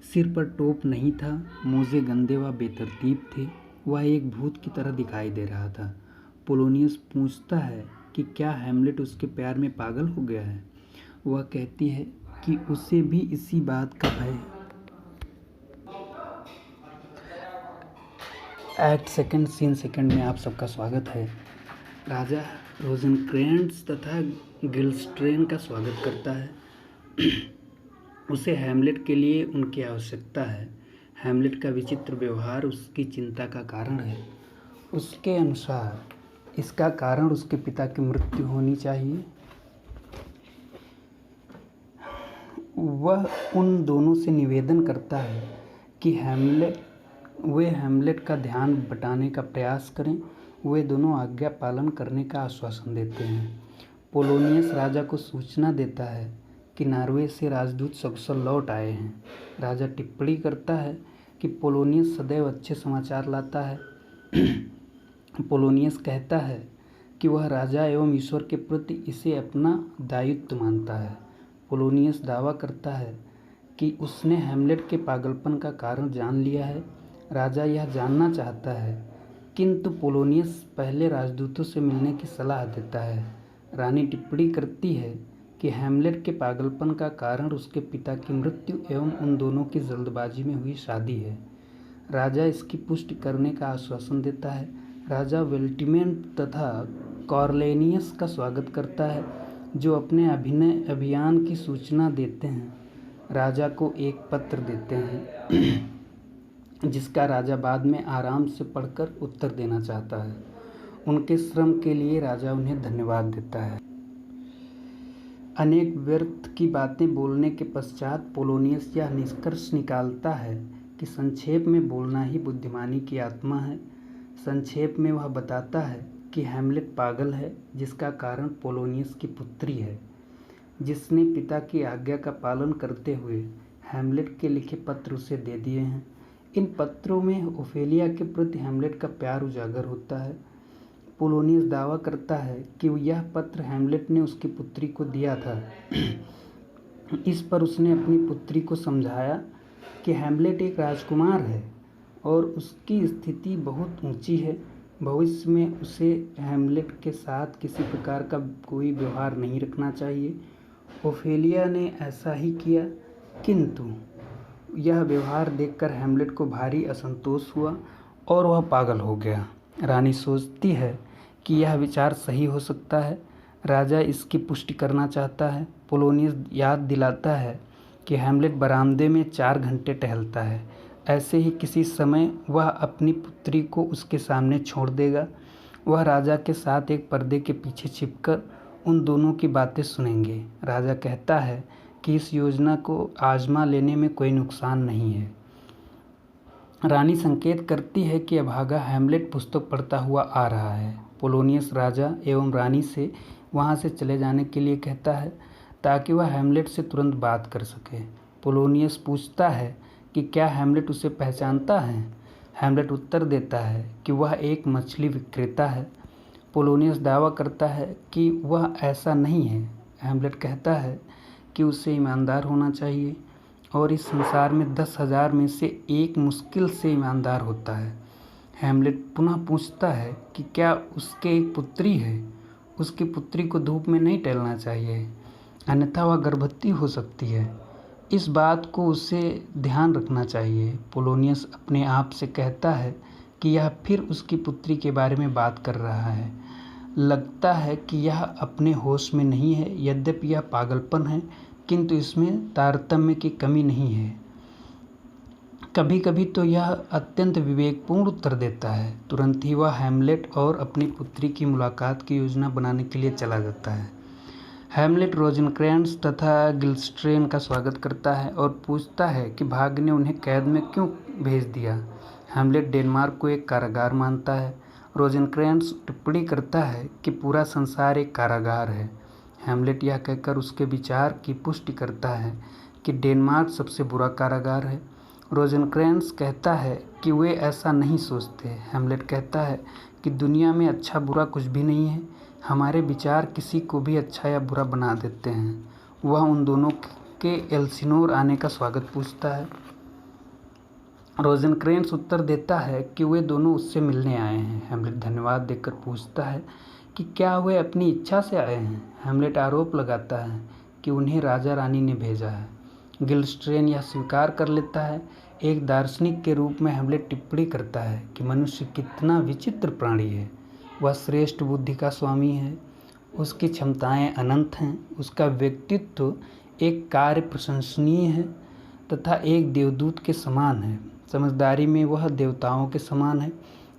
सिर पर टोप नहीं था, मोजे गंदे व बेतरतीब थे। वह एक भूत की तरह दिखाई दे रहा था। पोलोनियस पूछता है कि क्या हैमलेट उसके प्यार में पागल हो गया है। वह कहती है कि उसे भी इसी बात का भय। एक्ट सेकंड सीन सेकंड में आप सबका स्वागत है। राजा रोजेनक्रेंट्ज तथा गिल्स्ट्रेन का स्वागत करता है। उसे हैमलेट के लिए उनकी आवश्यकता है। हैमलेट का विचित्र व्यवहार उसकी चिंता का कारण है। उसके अनुसार इसका कारण उसके पिता की मृत्यु होनी चाहिए। वह उन दोनों से निवेदन करता है कि वे हैमलेट का ध्यान बटाने का प्रयास करें। वे दोनों आज्ञा पालन करने का आश्वासन देते हैं। पोलोनियस राजा को सूचना देता है कि नॉर्वे से राजदूत सकुशल लौट आए हैं। राजा टिप्पणी करता है कि पोलोनियस सदैव अच्छे समाचार लाता है। पोलोनियस कहता है कि वह राजा एवं ईश्वर के प्रति इसे अपना दायित्व मानता है। पोलोनियस दावा करता है कि उसने हैमलेट के पागलपन का कारण जान लिया है। राजा यह जानना चाहता है, किंतु पोलोनियस पहले राजदूतों से मिलने की सलाह देता है। रानी टिप्पणी करती है कि हैमलेट के पागलपन का कारण उसके पिता की मृत्यु एवं उन दोनों की जल्दबाजी में हुई शादी है। राजा इसकी पुष्टि करने का आश्वासन देता है। राजा वेल्टिमेंट तथा कॉर्लेनियस का स्वागत करता है, जो अपने अभियान की सूचना देते हैं। राजा को एक पत्र देते हैं जिसका राजा बाद में आराम से पढ़कर उत्तर देना चाहता है। उनके श्रम के लिए राजा उन्हें धन्यवाद देता है। अनेक व्यर्थ की बातें बोलने के पश्चात पोलोनियस यह निष्कर्ष निकालता है कि संक्षेप में बोलना ही बुद्धिमानी की आत्मा है। संक्षेप में वह बताता है कि हैमलेट पागल है, जिसका कारण पोलोनियस की पुत्री है, जिसने पिता की आज्ञा का पालन करते हुए हैमलेट के लिखे पत्र उसे दे दिए हैं। इन पत्रों में ओफेलिया के प्रति हैमलेट का प्यार उजागर होता है। पोलोनियस दावा करता है कि यह पत्र हैमलेट ने उसकी पुत्री को दिया था। इस पर उसने अपनी पुत्री को समझाया कि हैमलेट एक राजकुमार है और उसकी स्थिति बहुत ऊंची है। भविष्य में उसे हैमलेट के साथ किसी प्रकार का कोई व्यवहार नहीं रखना चाहिए। ओफेलिया ने ऐसा ही किया, किंतु यह व्यवहार देखकर हैमलेट को भारी असंतोष हुआ और वह पागल हो गया। रानी सोचती है कि यह विचार सही हो सकता है। राजा इसकी पुष्टि करना चाहता है। पोलोनियस याद दिलाता है कि हैमलेट बरामदे में 4 घंटे टहलता है। ऐसे ही किसी समय वह अपनी पुत्री को उसके सामने छोड़ देगा। वह राजा के साथ एक पर्दे के पीछे छिपकर उन दोनों की बातें सुनेंगे। राजा कहता है कि इस योजना को आजमा लेने में कोई नुकसान नहीं है। रानी संकेत करती है कि अभागा हैमलेट पुस्तक पढ़ता हुआ आ रहा है। पोलोनियस राजा एवं रानी से वहां से चले जाने के लिए कहता है ताकि वह हैमलेट से तुरंत बात कर सके। पोलोनियस पूछता है कि क्या हैमलेट उसे पहचानता है। हैमलेट उत्तर देता है कि वह एक मछली विक्रेता है। पोलोनियस दावा करता है कि वह ऐसा नहीं है। हैमलेट कहता है कि उसे ईमानदार होना चाहिए और इस संसार में 10,000 में से एक मुश्किल से ईमानदार होता है। हैमलेट पुनः पूछता है कि क्या उसके एक पुत्री है। उसकी पुत्री को धूप में नहीं टहलना चाहिए, अन्यथा वह गर्भवती हो सकती है। इस बात को उसे ध्यान रखना चाहिए। पोलोनियस अपने आप से कहता है कि यह फिर उसकी पुत्री के बारे में बात कर रहा है। लगता है कि यह अपने होश में नहीं है। यद्यपि यह पागलपन है, किंतु इसमें तारतम्य की कमी नहीं है। कभी कभी तो यह अत्यंत विवेकपूर्ण उत्तर देता है। तुरंत ही वह हैमलेट और अपनी पुत्री की मुलाकात की योजना बनाने के लिए चला जाता है। हैमलेट रोजेनक्रेंट्ज तथा गिल्स्ट्रेन का स्वागत करता है और पूछता है कि भाग्य ने उन्हें कैद में क्यों भेज दिया। हैमलेट डेनमार्क को एक कारागार मानता है। रोजेनक्रेंट्ज टिप्पणी करता है कि पूरा संसार एक कारागार है। हैमलेट यह कहकर उसके विचार की पुष्टि करता है कि डेनमार्क सबसे बुरा कारागार है। रोजेनक्रेंट्ज कहता है कि वे ऐसा नहीं सोचते। हैमलेट कहता है कि दुनिया में अच्छा बुरा कुछ भी नहीं है, हमारे विचार किसी को भी अच्छा या बुरा बना देते हैं। वह उन दोनों के एल्सिनोर आने का स्वागत पूछता है। रोजेनक्रेंट्ज उत्तर देता है कि वे दोनों उससे मिलने आए हैं। हैमलेट धन्यवाद देकर पूछता है कि क्या वे अपनी इच्छा से आए हैं। हैमलेट आरोप लगाता है कि उन्हें राजा रानी ने भेजा है। गिल्स्ट्रेन यह स्वीकार कर लेता है। एक दार्शनिक के रूप में हैमलेट टिप्पणी करता है कि मनुष्य कितना विचित्र प्राणी है। वह श्रेष्ठ बुद्धि का स्वामी है, उसकी क्षमताएं अनंत हैं, उसका व्यक्तित्व एक कार्य प्रशंसनीय है तथा एक देवदूत के समान है। समझदारी में वह देवताओं के समान है।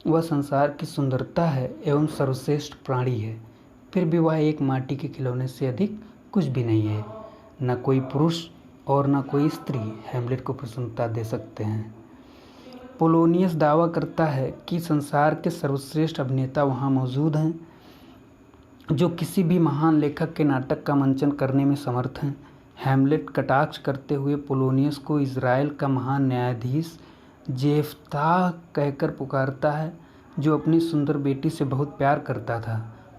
वह संसार की सुंदरता है एवं सर्वश्रेष्ठ प्राणी है। फिर भी वह एक माटी के खिलौने से अधिक कुछ भी नहीं है। न कोई पुरुष और न कोई स्त्री हैमलेट को प्रसन्नता दे सकते हैं। पोलोनियस दावा करता है कि संसार के सर्वश्रेष्ठ अभिनेता वहाँ मौजूद हैं, जो किसी भी महान लेखक के नाटक का मंचन करने में समर्थ हैं। हैमलेट कटाक्ष करते हुए पोलोनियस को इज़राइल का महान न्यायाधीश जेफ्ताह कहकर पुकारता है, जो अपनी सुंदर बेटी से बहुत प्यार करता था।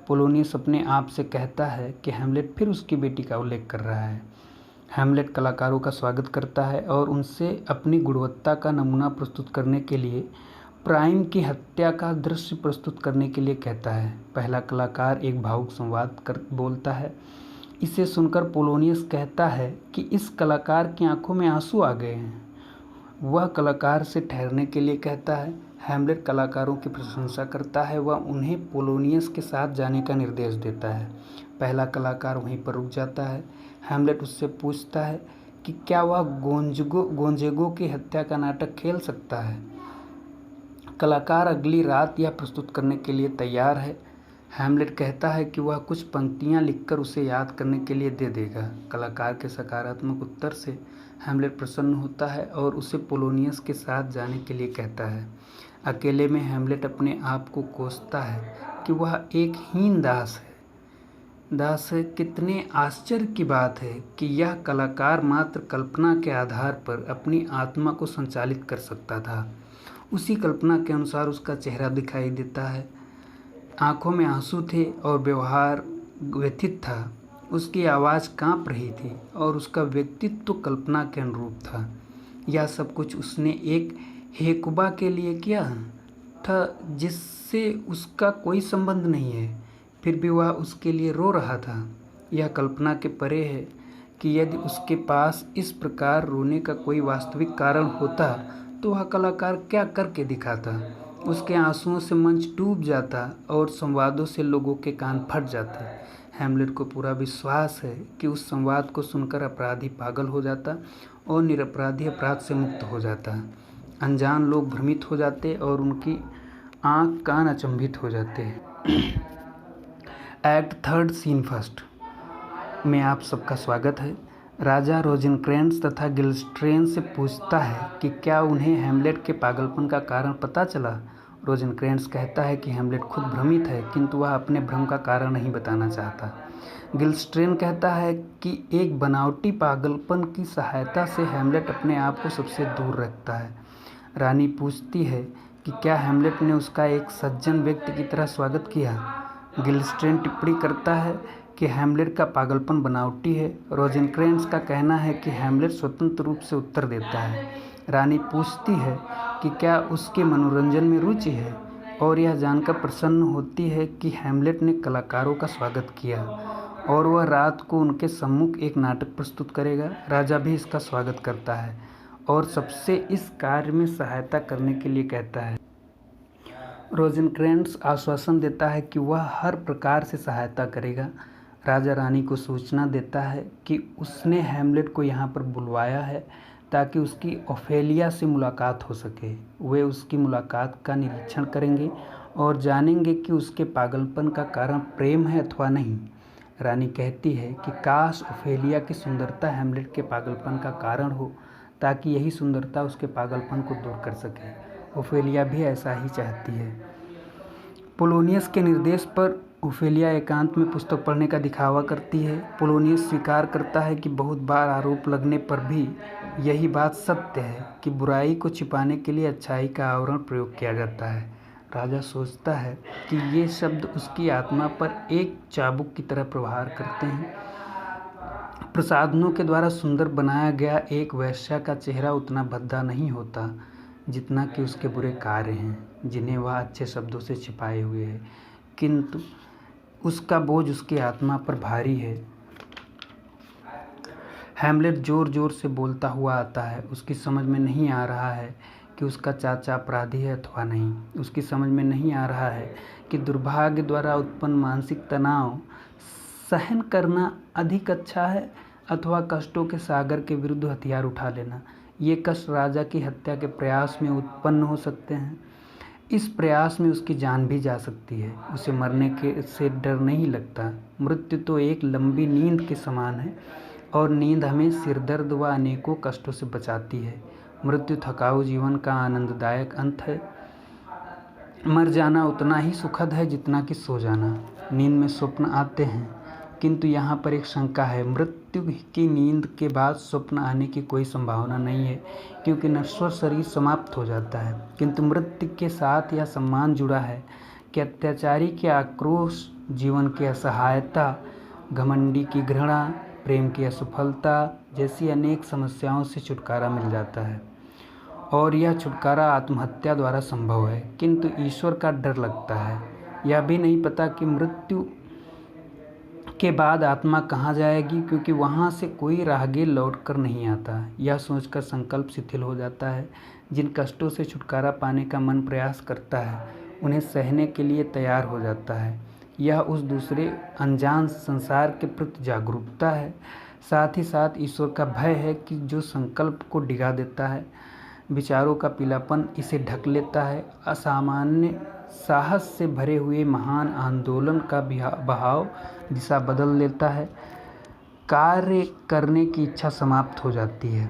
पोलोनियस अपने आप से कहता है कि हैमलेट फिर उसकी बेटी का उल्लेख कर रहा है। हैमलेट कलाकारों का स्वागत करता है और उनसे अपनी गुणवत्ता का नमूना प्रस्तुत करने के लिए प्राइम की हत्या का दृश्य प्रस्तुत करने के लिए कहता है। पहला कलाकार एक भावुक संवाद कर बोलता है। इसे सुनकर पोलोनियस कहता है कि इस कलाकार की आंखों में आंसू आ गए हैं। वह कलाकार से ठहरने के लिए कहता है। हैमलेट कलाकारों की प्रशंसा करता है। वह उन्हें पोलोनियस के साथ जाने का निर्देश देता है। पहला कलाकार वहीं पर रुक जाता है। हैमलेट उससे पूछता है कि क्या वह गोंजेगो की हत्या का नाटक खेल सकता है। कलाकार अगली रात यह प्रस्तुत करने के लिए तैयार है। हैमलेट कहता है कि वह कुछ पंक्तियां लिखकर उसे याद करने के लिए दे देगा। कलाकार के सकारात्मक उत्तर से हैमलेट प्रसन्न होता है और उसे पोलोनियस के साथ जाने के लिए कहता है। अकेले में हैमलेट अपने आप को कोसता है कि वह एक हीन दास है। कितने आश्चर्य की बात है कि यह कलाकार मात्र कल्पना के आधार पर अपनी आत्मा को संचालित कर सकता था। उसी कल्पना के अनुसार उसका चेहरा दिखाई देता है। आंखों में आंसू थे और व्यवहार व्यथित था। उसकी आवाज़ कांप रही थी और उसका व्यक्तित्व कल्पना के अनुरूप था। यह सब कुछ उसने एक हेकुबा के लिए किया था जिससे उसका कोई संबंध नहीं है। फिर भी वह उसके लिए रो रहा था। यह कल्पना के परे है कि यदि उसके पास इस प्रकार रोने का कोई वास्तविक कारण होता तो वह कलाकार क्या करके दिखाता। उसके आंसुओं से मंच डूब जाता और संवादों से लोगों के कान फट जाते। हैमलेट को पूरा विश्वास है कि उस संवाद को सुनकर अपराधी पागल हो जाता और निरपराधी अपराध से मुक्त हो जाता। अनजान लोग भ्रमित हो जाते और उनकी आँख कान अचंभित हो जाते। एक्ट थर्ड सीन फर्स्ट में आप सबका स्वागत है। राजा रोजेनक्रेंट्ज तथा गिल्स्ट्रेन से पूछता है कि क्या उन्हें हैमलेट के पागलपन का कारण पता चला। रोजेनक्रेंट्ज कहता है कि हैमलेट खुद भ्रमित है, किंतु वह अपने भ्रम का कारण नहीं बताना चाहता। गिल्स्ट्रेन कहता है कि एक बनावटी पागलपन की सहायता से हैमलेट अपने आप को सबसे दूर रखता है। रानी पूछती है कि क्या हैमलेट ने उसका एक सज्जन व्यक्ति की तरह स्वागत किया। गिल्स्ट्रेन टिप्पणी करता है कि हैमलेट का पागलपन बनावटी है। रोजेनक्रेंट्ज का कहना है कि हैमलेट स्वतंत्र रूप से उत्तर देता है। रानी पूछती है कि क्या उसके मनोरंजन में रुचि है और यह जानकर प्रसन्न होती है कि हैमलेट ने कलाकारों का स्वागत किया और वह रात को उनके सम्मुख एक नाटक प्रस्तुत करेगा। राजा भी इसका स्वागत करता है और सबसे इस कार्य में सहायता करने के लिए कहता है। रोजेनक्रेंट्ज आश्वासन देता है कि वह हर प्रकार से सहायता करेगा। राजा रानी को सूचना देता है कि उसने हैमलेट को यहाँ पर बुलवाया है ताकि उसकी ओफेलिया से मुलाकात हो सके। वे उसकी मुलाकात का निरीक्षण करेंगे और जानेंगे कि उसके पागलपन का कारण प्रेम है अथवा नहीं। रानी कहती है कि काश ओफेलिया की सुंदरता हैमलेट के पागलपन का कारण हो, ताकि यही सुंदरता उसके पागलपन को दूर कर सके। ओफेलिया भी ऐसा ही चाहती है। पोलोनियस के निर्देश पर ओफेलिया एकांत में पुस्तक पढ़ने का दिखावा करती है। पोलोनियस स्वीकार करता है कि बहुत बार आरोप लगने पर भी यही बात सत्य है कि बुराई को छिपाने के लिए अच्छाई का आवरण प्रयोग किया जाता है। राजा सोचता है कि ये शब्द उसकी आत्मा पर एक चाबुक की तरह प्रहार करते हैं। प्रसाधनों के द्वारा सुंदर बनाया गया एक वेश्या का चेहरा उतना भद्दा नहीं होता जितना कि उसके बुरे कार्य हैं, जिन्हें वह अच्छे शब्दों से छिपाए हुए है, किंतु उसका बोझ उसकी आत्मा पर भारी है। हैमलेट जोर जोर से बोलता हुआ आता है। उसकी समझ में नहीं आ रहा है कि उसका चाचा अपराधी है अथवा नहीं। उसकी समझ में नहीं आ रहा है कि दुर्भाग्य द्वारा उत्पन्न मानसिक तनाव सहन करना अधिक अच्छा है अथवा कष्टों के सागर के विरुद्ध हथियार उठा लेना। ये कष्ट राजा की हत्या के प्रयास में उत्पन्न हो सकते हैं। इस प्रयास में उसकी जान भी जा सकती है। उसे मरने के से डर नहीं लगता। मृत्यु तो एक लंबी नींद के समान है और नींद हमें सिरदर्द व अनेकों कष्टों से बचाती है। मृत्यु थकाऊ जीवन का आनंददायक अंत है। मर जाना उतना ही सुखद है जितना कि सो जाना। नींद में स्वप्न आते हैं, किंतु यहाँ पर एक शंका है। मृत्यु की नींद के बाद स्वप्न आने की कोई संभावना नहीं है, क्योंकि नश्वर शरीर समाप्त हो जाता है। किंतु मृत्यु के साथ यह सम्मान जुड़ा है कि अत्याचारी के आक्रोश, जीवन की असहायता, घमंडी की घृणा, प्रेम की असफलता जैसी अनेक समस्याओं से छुटकारा मिल जाता है, और यह छुटकारा आत्महत्या द्वारा संभव है। किंतु ईश्वर का डर लगता है। यह भी नहीं पता कि मृत्यु के बाद आत्मा कहाँ जाएगी, क्योंकि वहाँ से कोई राहगीर लौट कर नहीं आता। यह सोचकर संकल्प शिथिल हो जाता है। जिन कष्टों से छुटकारा पाने का मन प्रयास करता है, उन्हें सहने के लिए तैयार हो जाता है। यह उस दूसरे अनजान संसार के प्रति जागरूकता है। साथ ही साथ ईश्वर का भय है कि जो संकल्प को डिगा देता है। विचारों का पीलापन इसे ढक लेता है। असामान्य साहस से भरे हुए महान आंदोलन का बहाव दिशा बदल लेता है। कार्य करने की इच्छा समाप्त हो जाती है।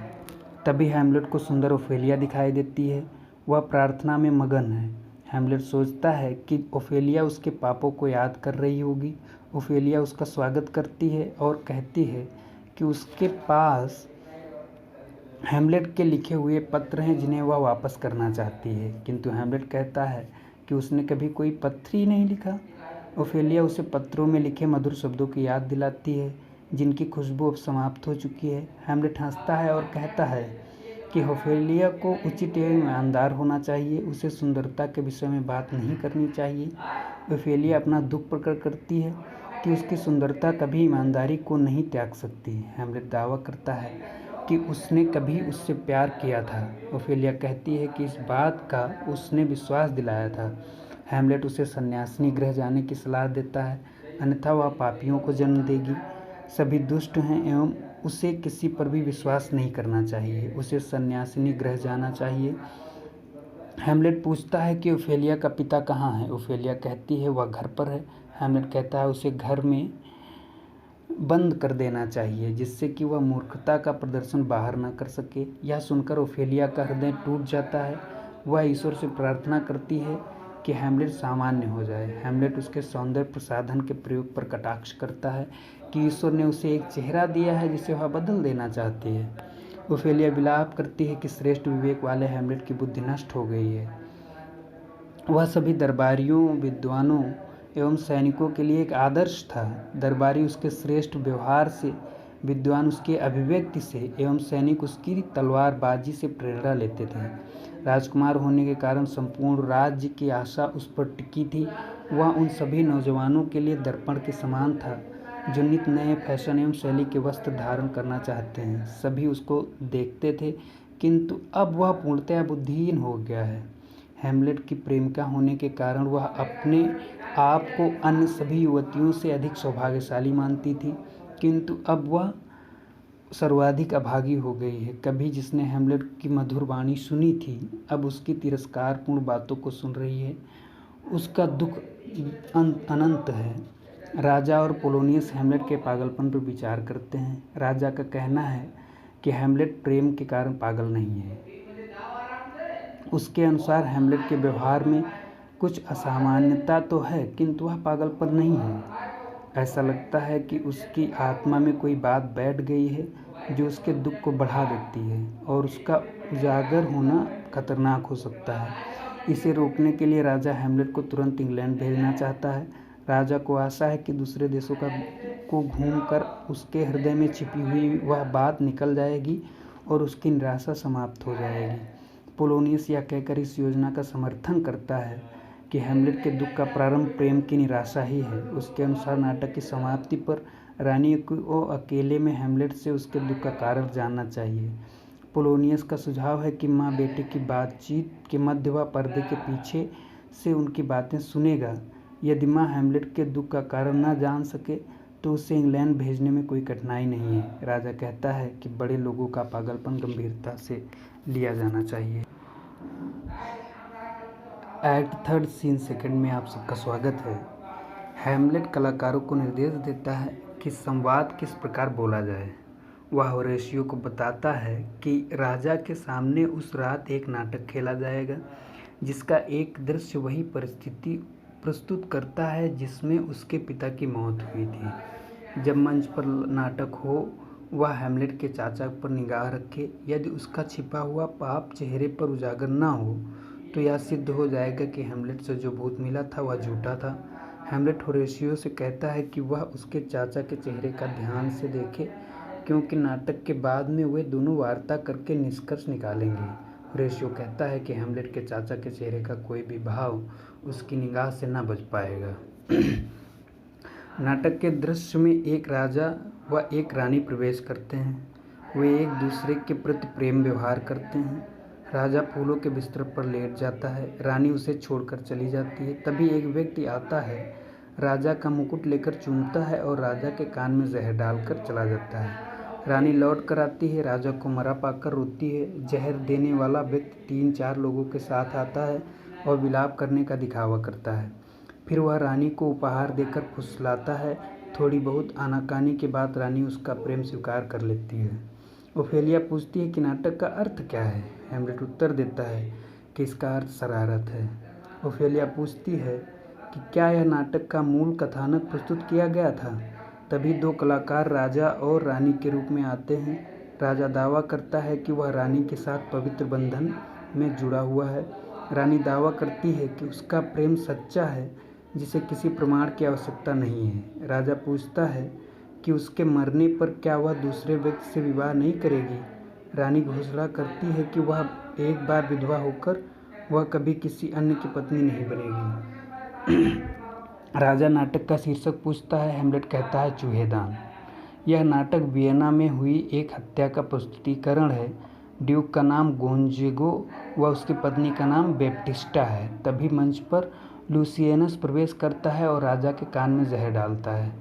तभी हैमलेट को सुंदर ओफेलिया दिखाई देती है। वह प्रार्थना में मगन है। हैमलेट सोचता है कि ओफेलिया उसके पापों को याद कर रही होगी। ओफेलिया उसका स्वागत करती है और कहती है कि उसके पास हैमलेट के लिखे हुए पत्र हैं जिन्हें वह वापस करना चाहती है, किंतु हैमलेट कहता है कि उसने कभी कोई पत्र ही नहीं लिखा। ओफेलिया उसे पत्रों में लिखे मधुर शब्दों की याद दिलाती है, जिनकी खुशबू अब समाप्त हो चुकी है। हैमलेट हंसता है और कहता है कि ओफेलिया को उचित एवं ईमानदार होना चाहिए। उसे सुंदरता के विषय में बात नहीं करनी चाहिए। ओफेलिया अपना दुख प्रकट करती है कि उसकी सुंदरता कभी ईमानदारी को नहीं त्याग सकती। हैमलेट दावा करता है कि उसने कभी उससे प्यार किया था। ओफेलिया कहती है कि इस बात का उसने विश्वास दिलाया था। हैमलेट उसे सन्यासिनी गृह जाने की सलाह देता है, अन्यथा वह पापियों को जन्म देगी। सभी दुष्ट हैं एवं उसे किसी पर भी विश्वास नहीं करना चाहिए। उसे सन्यासिनी गृह जाना चाहिए। हैमलेट पूछता है कि ओफेलिया का पिता कहाँ है। ओफेलिया कहती है वह घर पर है। हैमलेट कहता है उसे घर में बंद कर देना चाहिए, जिससे कि वह मूर्खता का प्रदर्शन बाहर न कर सके। यह सुनकर ओफेलिया का हृदय टूट जाता है। वह ईश्वर से प्रार्थना करती है कि हैमलेट सामान्य हो जाए। हैमलेट उसके सौंदर्य प्रसाधन के प्रयोग पर कटाक्ष करता है कि ईश्वर ने उसे एक चेहरा दिया है जिसे वह बदल देना चाहती है। ओफेलिया विलाप करती है कि श्रेष्ठ विवेक वाले हैमलेट की बुद्धि नष्ट हो गई है। वह सभी दरबारियों, विद्वानों एवं सैनिकों के लिए एक आदर्श था। दरबारी उसके श्रेष्ठ व्यवहार से, विद्वान उसके अभिव्यक्ति से एवं सैनिक उसकी तलवारबाजी से प्रेरणा लेते थे। राजकुमार होने के कारण संपूर्ण राज्य की आशा उस पर टिकी थी। वह उन सभी नौजवानों के लिए दर्पण के समान था जो नित नए फैशन एवं शैली के वस्त्र धारण करना चाहते हैं। सभी उसको देखते थे, किंतु अब वह पूर्णतया बुद्धिहीन हो गया है। हैमलेट की प्रेमिका होने के कारण वह अपने आप को अन्य सभी युवतियों से अधिक सौभाग्यशाली मानती थी, किंतु अब वह सर्वाधिक अभागी हो गई है। कभी जिसने हैमलेट की मधुर वाणी सुनी थी, अब उसकी तिरस्कारपूर्ण बातों को सुन रही है। उसका दुख अनंत है। राजा और पोलोनियस हैमलेट के पागलपन पर विचार करते हैं। राजा का कहना है कि हैमलेट प्रेम के कारण पागल नहीं है। उसके अनुसार हेमलेट के व्यवहार में कुछ असामान्यता तो है, किंतु वह पागलपन नहीं है। ऐसा लगता है कि उसकी आत्मा में कोई बात बैठ गई है जो उसके दुख को बढ़ा देती है और उसका उजागर होना खतरनाक हो सकता है। इसे रोकने के लिए राजा हेमलेट को तुरंत इंग्लैंड भेजना चाहता है। राजा को आशा है कि दूसरे देशों को घूमकर उसके हृदय में छिपी हुई वह बात निकल जाएगी और उसकी निराशा समाप्त हो जाएगी। पोलोनियस यह कहकर इस योजना का समर्थन करता है कि हेमलेट के दुख का प्रारंभ प्रेम की निराशा ही है। उसके अनुसार नाटक की समाप्ति पर रानी को अकेले में हेमलेट से उसके दुख का कारण जानना चाहिए। पोलोनियस का सुझाव है कि माँ बेटे की बातचीत के मध्य वह पर्दे के पीछे से उनकी बातें सुनेगा। यदि माँ हेमलेट के दुख का कारण न जान सके तो उसे इंग्लैंड भेजने में कोई कठिनाई नहीं है। राजा कहता है कि बड़े लोगों का पागलपन गंभीरता से लिया जाना चाहिए। एक्ट थर्ड सीन सेकंड में आप सबका स्वागत है। हेमलेट कलाकारों को निर्देश देता है कि संवाद किस प्रकार बोला जाए। वह होरेशियो को बताता है कि राजा के सामने उस रात एक नाटक खेला जाएगा जिसका एक दृश्य वही परिस्थिति प्रस्तुत करता है जिसमें उसके पिता की मौत हुई थी। जब मंच पर नाटक हो वह हेमलेट के चाचा पर निगाह रखे। यदि उसका छिपा हुआ पाप चेहरे पर उजागर न हो तो यह सिद्ध हो जाएगा कि हेमलेट से जो भूत मिला था वह झूठा था। हेमलेट होरेशियो से कहता है कि वह उसके चाचा के चेहरे का ध्यान से देखे, क्योंकि नाटक के बाद में वे दोनों वार्ता करके निष्कर्ष निकालेंगे। होरेशियो कहता है कि हेमलेट के चाचा के चेहरे का कोई भी भाव उसकी निगाह से न बच पाएगा। नाटक के दृश्य में एक राजा व एक रानी प्रवेश करते हैं। वे एक दूसरे के प्रति प्रेम व्यवहार करते हैं। राजा फूलों के बिस्तर पर लेट जाता है। रानी उसे छोड़कर चली जाती है। तभी एक व्यक्ति आता है, राजा का मुकुट लेकर चूमता है और राजा के कान में जहर डालकर चला जाता है। रानी लौट कर आती है, राजा को मरा पाकर रोती है। जहर देने वाला व्यक्ति 3-4 लोगों के साथ आता है और विलाप करने का दिखावा करता है। फिर वह रानी को उपहार देकर फुसलाता है। थोड़ी बहुत आनाकानी के बाद रानी उसका प्रेम स्वीकार कर लेती है। ओफेलिया पूछती है कि नाटक का अर्थ क्या है। हेमलेट उत्तर देता है कि इसका अर्थ शरारत है। ओफेलिया पूछती है कि क्या यह नाटक का मूल कथानक प्रस्तुत किया गया था। तभी 2 कलाकार राजा और रानी के रूप में आते हैं। राजा दावा करता है कि वह रानी के साथ पवित्र बंधन में जुड़ा हुआ है। रानी दावा करती है कि उसका प्रेम सच्चा है, जिसे किसी प्रमाण की आवश्यकता नहीं है। राजा पूछता है कि उसके मरने पर क्या वह दूसरे व्यक्ति से विवाह नहीं करेगी। रानी घोषणा करती है कि वह एक बार विधवा होकर वह कभी किसी अन्य की पत्नी नहीं बनेगी। राजा नाटक का शीर्षक पूछता है। हेमलेट कहता है चूहेदान। यह नाटक वियना में हुई एक हत्या का प्रस्तुतिकरण है। ड्यूक का नाम गोंजेगो व उसकी पत्नी का नाम बेप्टिस्टा है। तभी मंच पर लुसियनस प्रवेश करता है और राजा के कान में जहर डालता है।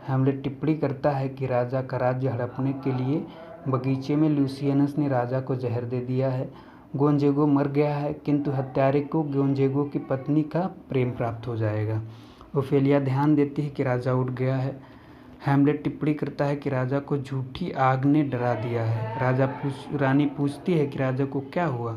हेमलेट टिप्पणी करता है कि राजा का राज्य हड़पने के लिए बगीचे में लुसियनस ने राजा को जहर दे दिया है। गोंजेगो मर गया है, किंतु हत्यारे को गोंजेगो की पत्नी का प्रेम प्राप्त हो जाएगा। ओफेलिया ध्यान देती है कि राजा उठ गया है। हेमलेट टिप्पणी करता है कि राजा को झूठी आग ने डरा दिया है। रानी पूछती है कि राजा को क्या हुआ।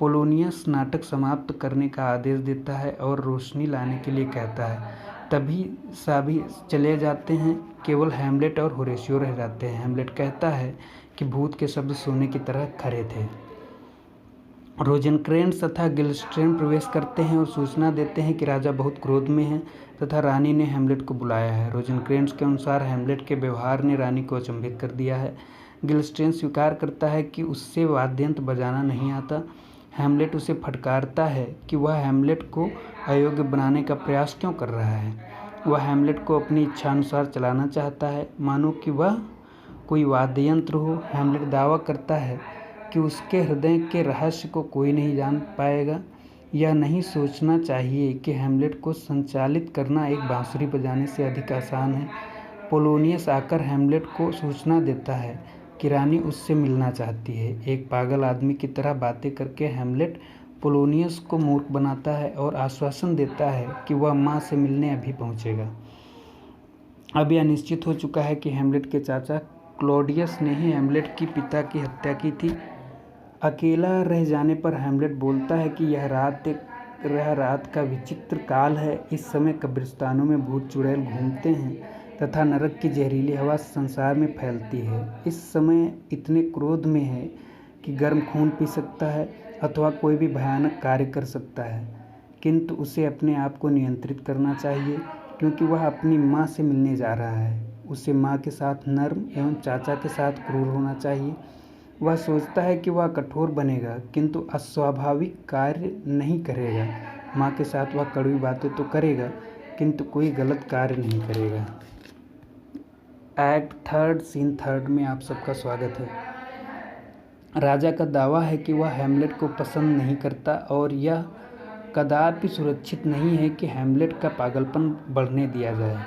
पोलोनियस नाटक समाप्त करने का आदेश देता है और रोशनी लाने के लिए कहता है। तभी सभी चले जाते हैं, केवल हेमलेट और होरेशियो रह जाते हैं। हेमलेट कहता है कि भूत के शब्द सोने की तरह खरे थे। रोजेनक्रेंट्स तथा गिल्स्ट्रेन प्रवेश करते हैं और सूचना देते हैं कि राजा बहुत क्रोध में है तथा रानी ने हेमलेट को बुलाया है। रोजेनक्रेंट्स के अनुसार हेमलेट के व्यवहार ने रानी को अचंभित कर दिया है। गिल्स्ट्रेन स्वीकार करता है कि उससे वाद्ययंत्र बजाना नहीं आता। हेमलेट उसे फटकारता है कि वह हेमलेट को अयोग्य बनाने का प्रयास क्यों कर रहा है। वह हेमलेट को अपनी इच्छानुसार चलाना चाहता है, मानो कि वह कोई वाद्ययंत्र हो। हेमलेट दावा करता है कि उसके हृदय के रहस्य को कोई नहीं जान पाएगा। यह नहीं सोचना चाहिए कि हेमलेट को संचालित करना एक बांसुरी बजाने से अधिक आसान है। पोलोनियस आकर हेमलेट को सूचना देता है कि रानी उससे मिलना चाहती है। एक पागल आदमी की तरह बातें करके हेमलेट पोलोनियस को मूर्ख बनाता है और आश्वासन देता है कि वह माँ से मिलने अभी पहुँचेगा। अब यह निश्चित हो चुका है कि हेमलेट के चाचा क्लॉडियस ने ही हेमलेट की पिता की हत्या की थी। अकेला रह जाने पर हैमलेट बोलता है कि यह रात का विचित्र काल है। इस समय कब्रिस्तानों में भूत चुड़ैल घूमते हैं तथा नरक की जहरीली हवा संसार में फैलती है। इस समय इतने क्रोध में है कि गर्म खून पी सकता है अथवा कोई भी भयानक कार्य कर सकता है, किंतु उसे अपने आप को नियंत्रित करना चाहिए, क्योंकि वह अपनी माँ से मिलने जा रहा है। उसे माँ के साथ नर्म एवं चाचा के साथ क्रूर होना चाहिए। वह सोचता है कि वह कठोर बनेगा, किंतु अस्वाभाविक कार्य नहीं करेगा। माँ के साथ वह कड़वी बातें तो करेगा, किंतु कोई गलत कार्य नहीं करेगा। एक्ट थर्ड सीन थर्ड में आप सबका स्वागत है। राजा का दावा है कि वह हैमलेट को पसंद नहीं करता और यह कदापि सुरक्षित नहीं है कि हैमलेट का पागलपन बढ़ने दिया जाए।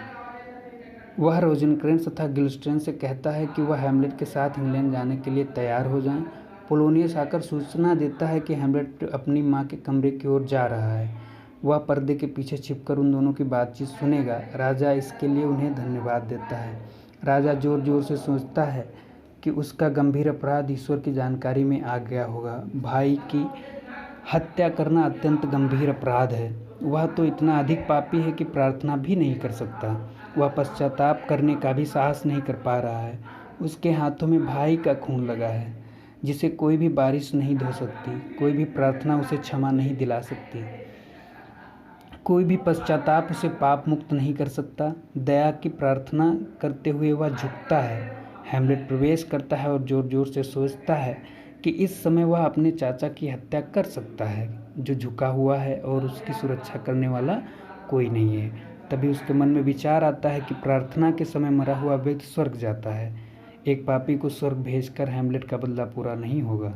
वह रोजेनक्रेंट्ज तथा गिल्डेस्टेन से कहता है कि वह हैमलेट के साथ इंग्लैंड जाने के लिए तैयार हो जाएं। पोलोनियस आकर सूचना देता है कि हैमलेट अपनी माँ के कमरे की ओर जा रहा है। वह पर्दे के पीछे छिपकर उन दोनों की बातचीत सुनेगा। राजा इसके लिए उन्हें धन्यवाद देता है। राजा जोर जोर से सोचता है कि उसका गंभीर अपराध ईश्वर की जानकारी में आ गया होगा। भाई की हत्या करना अत्यंत गंभीर अपराध है। वह तो इतना अधिक पापी है कि प्रार्थना भी नहीं कर सकता। वह पश्चाताप करने का भी साहस नहीं कर पा रहा है। उसके हाथों में भाई का खून लगा है, जिसे कोई भी बारिश नहीं धो सकती, कोई भी प्रार्थना उसे क्षमा नहीं दिला सकती, कोई भी पश्चाताप उसे पाप मुक्त नहीं कर सकता। दया की प्रार्थना करते हुए वह झुकता है। हैमलेट प्रवेश करता है और जोर जोर से सोचता है कि इस समय वह अपने चाचा की हत्या कर सकता है, जो झुका हुआ है और उसकी सुरक्षा करने वाला कोई नहीं है। तभी उसके मन में विचार आता है कि प्रार्थना के समय मरा हुआ व्यक्ति स्वर्ग जाता है। एक पापी को स्वर्ग भेजकर हैमलेट का बदला पूरा नहीं होगा।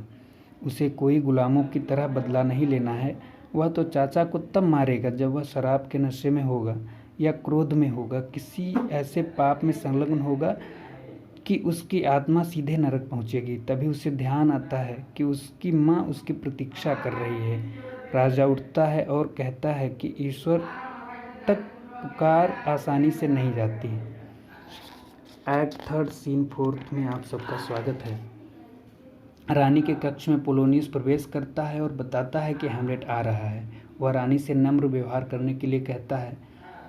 उसे कोई गुलामों की तरह बदला नहीं लेना है। वह तो चाचा को तब मारेगा जब वह शराब के नशे में होगा या क्रोध में होगा, किसी ऐसे पाप में संलग्न होगा कि उसकी आत्मा सीधे नरक पहुंचेगी। तभी उसे ध्यान आता है कि उसकी माँ उसकी प्रतीक्षा कर रही है। राजा उठता है और कहता है कि ईश्वर तक पुकार आसानी से नहीं जाती। एक्ट थर्ड सीन फोर्थ में आप सबका स्वागत है। रानी के कक्ष में पोलोनियस प्रवेश करता है और बताता है कि हैमलेट आ रहा है। वह रानी से नम्र व्यवहार करने के लिए कहता है।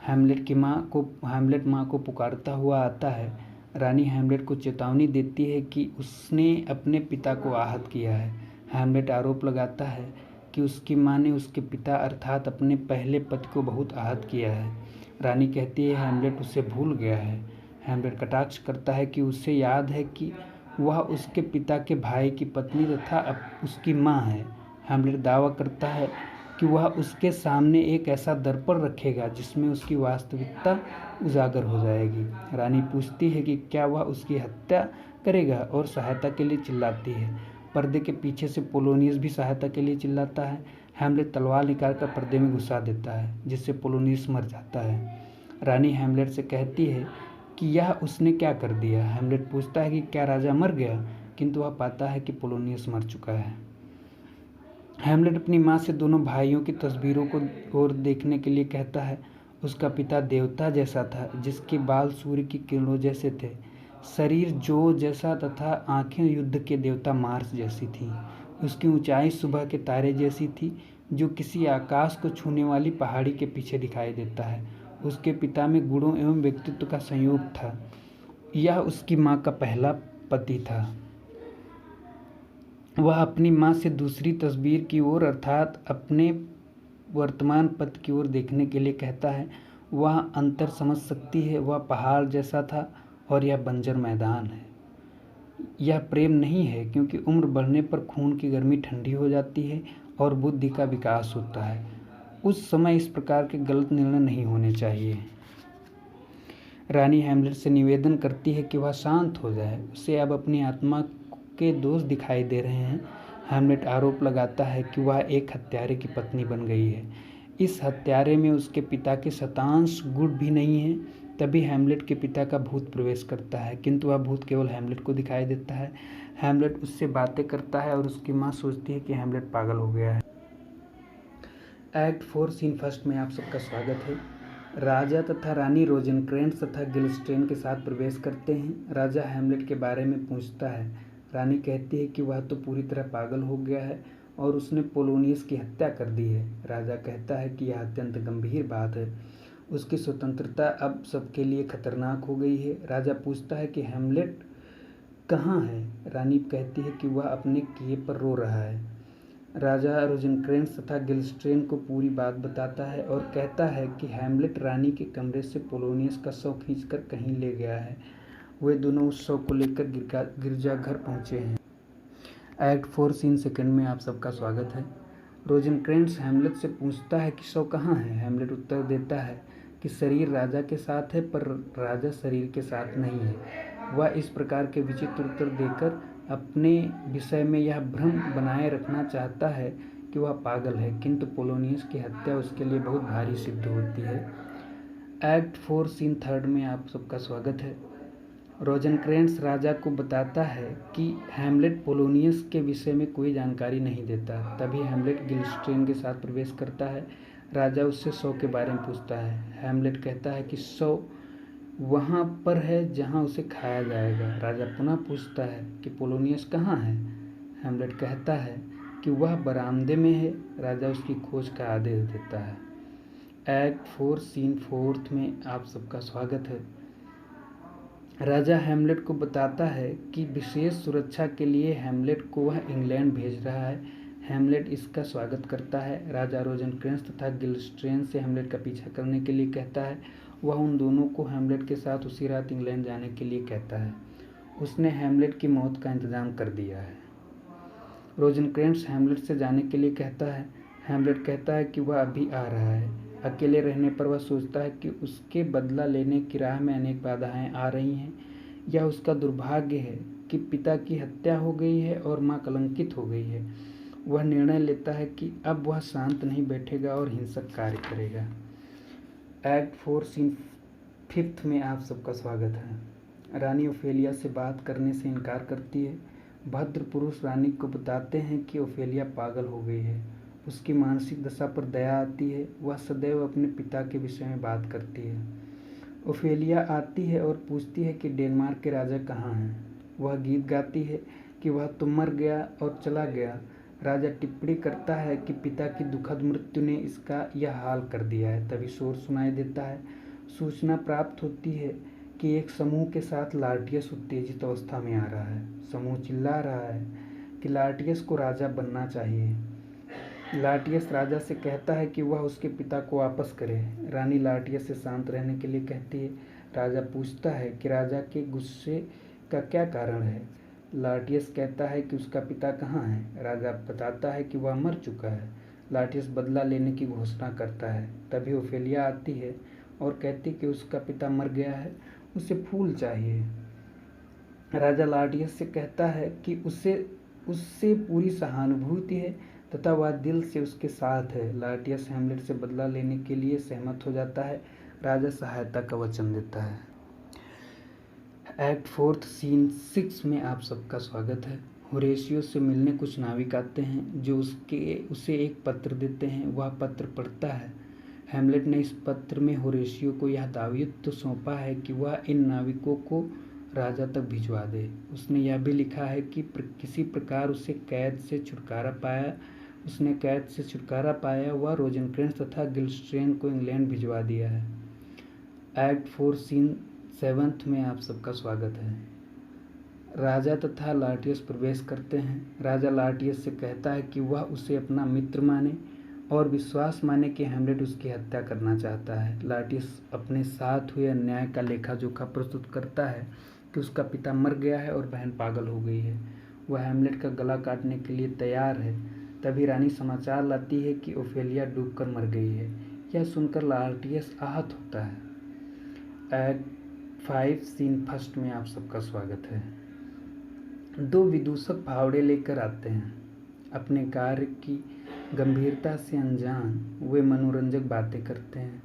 हैमलेट माँ को पुकारता हुआ आता है। रानी हैमलेट को चेतावनी देती है कि उसने अपने पिता को आहत किया है। हैमलेट आरोप लगाता है कि उसकी माँ ने उसके पिता अर्थात अपने पहले पति को बहुत आहत किया है। रानी कहती है हैमलेट उसे भूल गया है। हैमलेट कटाक्ष करता है कि उसे याद है कि वह उसके पिता के भाई की पत्नी तथा अब उसकी माँ है। हैमलेट दावा करता है कि वह उसके सामने एक ऐसा दर्पण रखेगा जिसमें उसकी वास्तविकता उजागर हो जाएगी। रानी पूछती है कि क्या वह उसकी हत्या करेगा और सहायता के लिए चिल्लाती है। पर्दे के पीछे से पोलोनियस भी सहायता के लिए चिल्लाता है। हैमलेट तलवार निकालकर पर्दे में घुसा देता है, जिससे पोलोनियस मर जाता है। रानी हैमलेट से कहती है कि यह उसने क्या कर दिया। हैमलेट पूछता है कि क्या राजा मर गया, किंतु वह पाता है कि पोलोनियस मर चुका है। हैमलेट अपनी माँ से दोनों भाइयों की तस्वीरों को और देखने के लिए कहता है। उसका पिता देवता जैसा था, जिसके बाल सूर्य की किरणों जैसे थे, शरीर जो जैसा तथा आंखें युद्ध के देवता मार्स जैसी थीं। उसकी ऊंचाई सुबह के तारे जैसी थी, जो किसी आकाश को छूने वाली पहाड़ी के पीछे दिखाई देता है। उसके पिता में गुणों एवं व्यक्तित्व का संयोग था। यह उसकी माँ का पहला पति था। वह अपनी माँ से दूसरी तस्वीर की ओर अर्थात अपने वर्तमान पति की ओर देखने के लिए कहता है। वह अंतर समझ सकती है। वह पहाड़ जैसा था और यह बंजर मैदान है। यह प्रेम नहीं है, क्योंकि उम्र बढ़ने पर खून की गर्मी ठंडी हो जाती है और बुद्धि का विकास होता है। उस समय इस प्रकार के गलत निर्णय नहीं होने चाहिए। रानी हैमलेट से निवेदन करती है कि वह शांत हो जाए। उसे अब अपनी आत्मा के दोष दिखाई दे रहे हैं। हैमलेट आरोप लगाता है कि वह एक हत्यारे की पत्नी बन गई है। इस हत्यारे में उसके पिता के शतांश गुण भी नहीं है। तभी हैमलेट के पिता का भूत प्रवेश करता है, किंतु वह भूत केवल हैमलेट को दिखाई देता है। हैमलेट उससे बातें करता है और उसकी माँ सोचती है कि हैमलेट पागल हो गया है। एक्ट 4 सीन फर्स्ट में आप सबका स्वागत है। राजा तथा रानी रोजेनक्रेंट्ज तथा गिल्डेस्टेन के साथ प्रवेश करते हैं। राजा हैमलेट के बारे में पूछता है। रानी कहती है कि वह तो पूरी तरह पागल हो गया है और उसने पोलोनियस की हत्या कर दी है। राजा कहता है कि यह अत्यंत गंभीर बात है, उसकी स्वतंत्रता अब सबके लिए खतरनाक हो गई है। राजा पूछता है कि हैमलेट कहाँ है। रानी कहती है कि वह अपने किए पर रो रहा है। राजा रोजेनक्रेंस तथा गिल्स्ट्रेन को पूरी बात बताता है और कहता है कि हैमलेट रानी के कमरे से पोलोनियस का शव खींचकर कहीं ले गया है। वे दोनों उस शव को लेकर गिरजाघर पहुंचे हैं। एक्ट 4 सीन 2 में आप सबका स्वागत है। रोजेनक्रेंस हैमलेट से पूछता है कि शव कहाँ है। हैमलेट उत्तर देता है कि शरीर राजा के साथ है पर राजा शरीर के साथ नहीं है। वह इस प्रकार के विचित्र उत्तर देकर अपने विषय में यह भ्रम बनाए रखना चाहता है कि वह पागल है, किंतु पोलोनियस की हत्या उसके लिए बहुत भारी सिद्ध होती है। एक्ट 4 सीन 3 में आप सबका स्वागत है। रोजेनक्रेंस राजा को बताता है कि हैमलेट पोलोनियस के विषय में कोई जानकारी नहीं देता। तभी हैमलेट गिल्स्ट्रेन के साथ प्रवेश करता है। राजा उससे शव के बारे में पूछता है। हैमलेट कहता है कि शव वहाँ पर है जहाँ उसे खाया जाएगा। राजा पुनः पूछता है कि पोलोनियस कहाँ है। हैमलेट कहता है कि वह बरामदे में है। राजा उसकी खोज का आदेश देता है। एक्ट 4 सीन 4 में आप सबका स्वागत है। राजा हैमलेट को बताता है कि विशेष सुरक्षा के लिए हैमलेट को वह इंग्लैंड भेज रहा है। हैमलेट इसका स्वागत करता है। राजा रोजेनक्रेंस तथा गिल्स्ट्रेन से हैमलेट का पीछा करने के लिए कहता है। वह उन दोनों को हैमलेट के साथ उसी रात इंग्लैंड जाने के लिए कहता है। उसने हैमलेट की मौत का इंतजाम कर दिया है। रोजेनक्रेंस हैमलेट से जाने के लिए कहता है। हैमलेट कहता है कि वह अभी आ रहा है। अकेले रहने पर वह सोचता है कि उसके बदला लेने की राह में अनेक बाधाएं आ रही हैं। यह उसका दुर्भाग्य है कि पिता की हत्या हो गई है और माँ कलंकित हो गई है। वह निर्णय लेता है कि अब वह शांत नहीं बैठेगा और हिंसक कार्य करेगा। एक्ट 4 सीन 5 में आप सबका स्वागत है। रानी ओफेलिया से बात करने से इनकार करती है। भद्र पुरुष रानी को बताते हैं कि ओफेलिया पागल हो गई है। उसकी मानसिक दशा पर दया आती है। वह सदैव अपने पिता के विषय में बात करती है। ओफेलिया आती है और पूछती है कि डेनमार्क के राजा कहाँ हैं। वह गीत गाती है कि वह तो मर गया और चला गया। राजा टिप्पणी करता है कि पिता की दुखद मृत्यु ने इसका यह हाल कर दिया है। तभी शोर सुनाई देता है। सूचना प्राप्त होती है कि एक समूह के साथ लार्टियस उत्तेजित अवस्था में आ रहा है। समूह चिल्ला रहा है कि लार्टियस को राजा बनना चाहिए। लार्टियस राजा से कहता है कि वह उसके पिता को वापस करे। रानी लार्टियस से शांत रहने के लिए कहती है। राजा पूछता है कि राजा के गुस्से का क्या कारण है। लार्टियस कहता है कि उसका पिता कहाँ है। राजा बताता है कि वह मर चुका है। लार्टियस बदला लेने की घोषणा करता है। तभी ओफेलिया आती है और कहती कि उसका पिता मर गया है, उसे फूल चाहिए। राजा लार्टियस से कहता है कि उससे पूरी सहानुभूति है तथा वह दिल से उसके साथ है। लार्टियस हैमलेट से बदला लेने के लिए सहमत हो जाता है। राजा सहायता का वचन देता है। एक्ट 4 सीन 6 में आप सबका स्वागत है। होरेशियो से मिलने कुछ नाविक आते हैं जो उसे एक पत्र देते हैं। वह पत्र पढ़ता है। हैमलेट ने इस पत्र में होरेशियो को यह दायित्व सौंपा है कि वह इन नाविकों को राजा तक भिजवा दे। उसने यह भी लिखा है कि किसी प्रकार उसने कैद से छुटकारा पाया। वह रोजेनक्रेंस तथा गिल्स्ट्रेन को इंग्लैंड भिजवा दिया है। एक्ट 4 सीन 7 में आप सबका स्वागत है। राजा तथा लार्टियस प्रवेश करते हैं। राजा लार्टियस से कहता है कि वह उसे अपना मित्र माने और विश्वास माने कि हैमलेट उसकी हत्या करना चाहता है। लार्टियस अपने साथ हुए अन्याय का लेखा जोखा प्रस्तुत करता है कि उसका पिता मर गया है और बहन पागल हो गई है। वह हैमलेट का गला काटने के लिए तैयार है। तभी रानी समाचार लाती है कि ओफेलिया डूबकर मर गई है। यह सुनकर लार्टियस आहत होता है। एक्ट 5 सीन 1 में आप सबका स्वागत है। दो विदूषक फावड़े लेकर आते हैं। अपने कार्य की गंभीरता से अनजान वे मनोरंजक बातें करते हैं।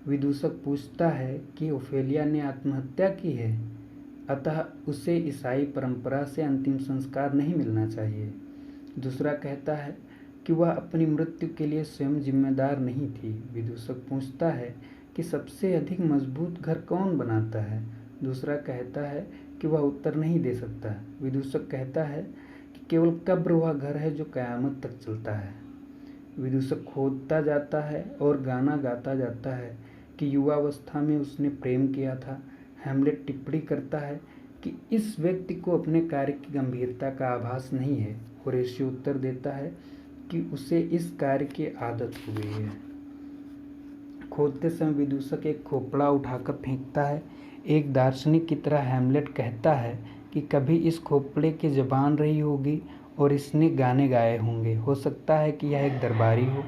विदूषक पूछता है कि ओफेलिया ने आत्महत्या की है, अतः उसे ईसाई परंपरा से अंतिम संस्कार नहीं मिलना चाहिए। दूसरा कहता है कि वह अपनी मृत्यु के लिए स्वयं जिम्मेदार नहीं थी। विदूषक पूछता है कि सबसे अधिक मजबूत घर कौन बनाता है। दूसरा कहता है कि वह उत्तर नहीं दे सकता। विदूषक कहता है कि केवल कब्र वह घर है जो कयामत तक चलता है। विदूषक खोदता जाता है और गाना गाता जाता है कि युवावस्था में उसने प्रेम किया था। हैमलेट टिप्पणी करता है कि इस व्यक्ति को अपने कार्य की गंभीरता का आभास नहीं है। होरेशियो उत्तर देता है कि उसे इस कार्य की आदत हो गई है। खोदते समय विदूषक एक खोपड़ा उठाकर फेंकता है। एक दार्शनिक की तरह हैमलेट कहता है कि कभी इस खोपड़े की जबान रही होगी और इसने गाने गाए होंगे। हो सकता है कि यह एक दरबारी हो।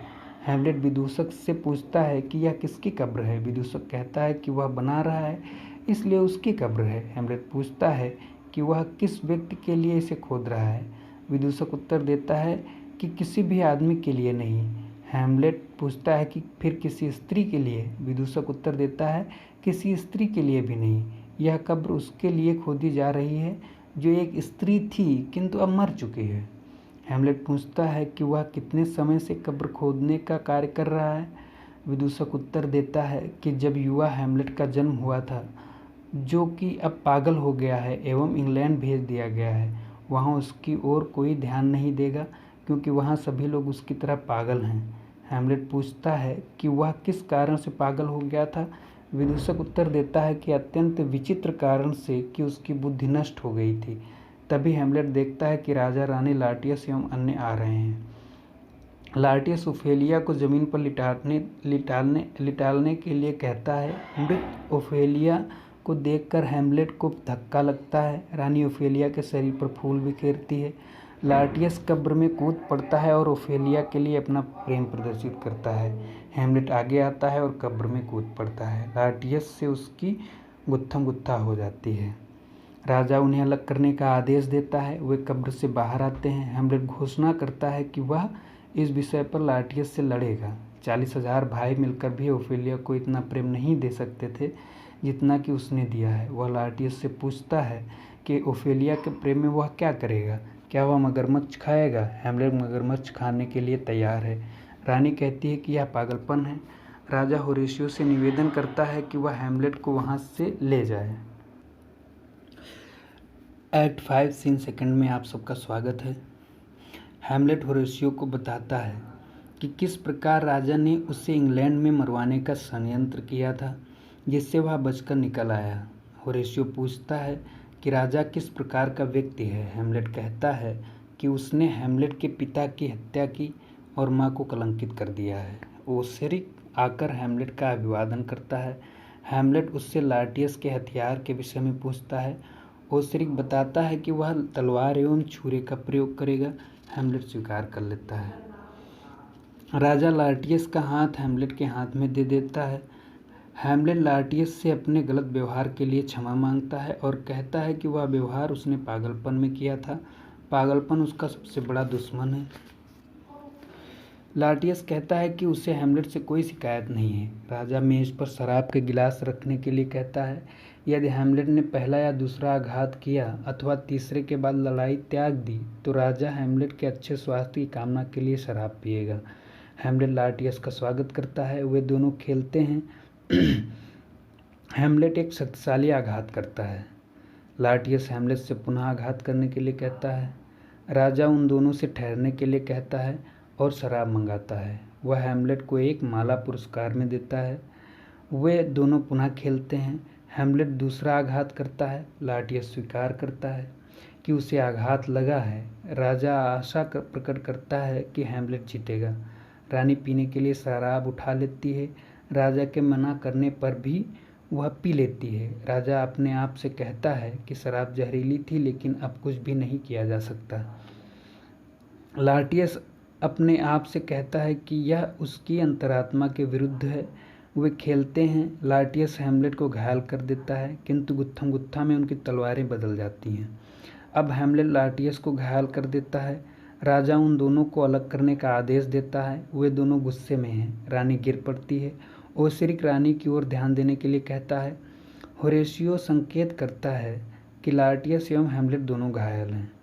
हैमलेट विदूषक से पूछता है कि यह किसकी कब्र है। विदूषक कहता है कि वह बना रहा है इसलिए उसकी कब्र है। हैमलेट पूछता है कि वह किस व्यक्ति के लिए इसे खोद रहा है। विदूषक उत्तर देता है कि किसी भी आदमी के लिए नहीं। हैमलेट पूछता है कि फिर किसी स्त्री के लिए। विदूषक उत्तर देता है किसी स्त्री के लिए भी नहीं। यह कब्र उसके लिए खोदी जा रही है जो एक स्त्री थी किंतु अब मर चुकी है। हैमलेट पूछता है कि वह कितने समय से कब्र खोदने का कार्य कर रहा है। विदूषक उत्तर देता है कि जब युवा हैमलेट का जन्म हुआ था, जो कि अब पागल हो गया है एवं इंग्लैंड भेज दिया गया है। वहाँ उसकी ओर कोई ध्यान नहीं देगा क्योंकि वहाँ सभी लोग उसकी तरह पागल हैं। हैमलेट पूछता है कि वह किस कारण से पागल हो गया था। विदूषक उत्तर देता है कि अत्यंत विचित्र कारण से कि उसकी बुद्धि नष्ट हो गई थी। तभी हैमलेट देखता है कि राजा रानी लार्टियस एवं अन्य आ रहे हैं। लार्टियस ओफेलिया को जमीन पर लिटालने के लिए कहता है। मृत ओफेलिया को देखकर हैमलेट को धक्का लगता है। रानी ओफेलिया के शरीर पर फूल बिखेरती है। लार्टियस कब्र में कूद पड़ता है और ओफेलिया के लिए अपना प्रेम प्रदर्शित करता है। हैमलेट आगे आता है और कब्र में कूद पड़ता है। लार्टियस से उसकी गुत्थम गुत्था हो जाती है। राजा उन्हें अलग करने का आदेश देता है। वे कब्र से बाहर आते हैं। हैमलेट घोषणा करता है कि वह इस विषय पर लार्टियस से लड़ेगा। 40,000 भाई मिलकर भी ओफेलिया को इतना प्रेम नहीं दे सकते थे जितना कि उसने दिया है। वह लार्टियस से पूछता है कि ओफेलिया के प्रेम में वह क्या करेगा। क्या वह मगरमच्छ खाएगा। हैमलेट मगरमच्छ खाने के लिए तैयार है। रानी कहती है कि यह पागलपन है। राजा होरेशियो से निवेदन करता है कि वह हैमलेट को वहाँ से ले जाए। एक्ट 5 सीन 2 में आप सबका स्वागत है। हैमलेट होरेशियो को बताता है कि किस प्रकार राजा ने उसे इंग्लैंड में मरवाने का षड्यंत्र किया था जिससे वह बचकर निकल आया। होरेशियो पूछता है कि राजा किस प्रकार का व्यक्ति है। हैमलेट कहता है कि उसने हैमलेट के पिता की हत्या की और माँ को कलंकित कर दिया है। ओसेरिक आकर हैमलेट का अभिवादन करता है। हैमलेट उससे लार्टियस के हथियार के विषय में पूछता है। ओसेरिक बताता है कि वह तलवार एवं छुरे का प्रयोग करेगा। हैमलेट स्वीकार कर लेता है। राजा लार्टियस का हाथ हैमलेट के हाथ में दे देता है। हैमलेट लार्टियस से अपने गलत व्यवहार के लिए क्षमा मांगता है और कहता है कि वह व्यवहार उसने पागलपन में किया था। पागलपन उसका सबसे बड़ा दुश्मन है। लार्टियस कहता है कि उसे हैमलेट से कोई शिकायत नहीं है। राजा मेज पर शराब के गिलास रखने के लिए कहता है। यदि हैमलेट ने पहला या दूसरा आघात किया अथवा तीसरे के बाद लड़ाई त्याग दी तो राजा हैमलेट के अच्छे स्वास्थ्य की कामना के लिए शराब पिएगा। हैमलेट लार्टियस का स्वागत करता है। वे दोनों खेलते हैं। हैमलेट एक शक्तिशाली आघात करता है। लार्टियस हैमलेट से पुनः आघात करने के लिए कहता है। राजा उन दोनों से ठहरने के लिए कहता है और शराब मंगाता है। वह हैमलेट को एक माला पुरस्कार में देता है। वे दोनों पुनः खेलते हैं। हैमलेट दूसरा आघात करता है। लार्टियस स्वीकार करता है कि उसे आघात लगा है। राजा आशा प्रकट करता है कि हैमलेट जीतेगा। रानी पीने के लिए शराब उठा लेती है। राजा के मना करने पर भी वह पी लेती है। राजा अपने आप से कहता है कि शराब जहरीली थी लेकिन अब कुछ भी नहीं किया जा सकता। लार्टियस अपने आप से कहता है कि यह उसकी अंतरात्मा के विरुद्ध है। वे खेलते हैं। लार्टियस हैमलेट को घायल कर देता है किंतु गुत्थम गुत्था में उनकी तलवारें बदल जाती हैं। अब हैमलेट लार्टियस को घायल कर देता है। राजा उन दोनों को अलग करने का आदेश देता है। वे दोनों गुस्से में हैं। रानी गिर पड़ती है। ओसेरिक रानी की ओर ध्यान देने के लिए कहता है। होरेशियो संकेत करता है कि लार्टियस एवं हैमलेट दोनों घायल हैं।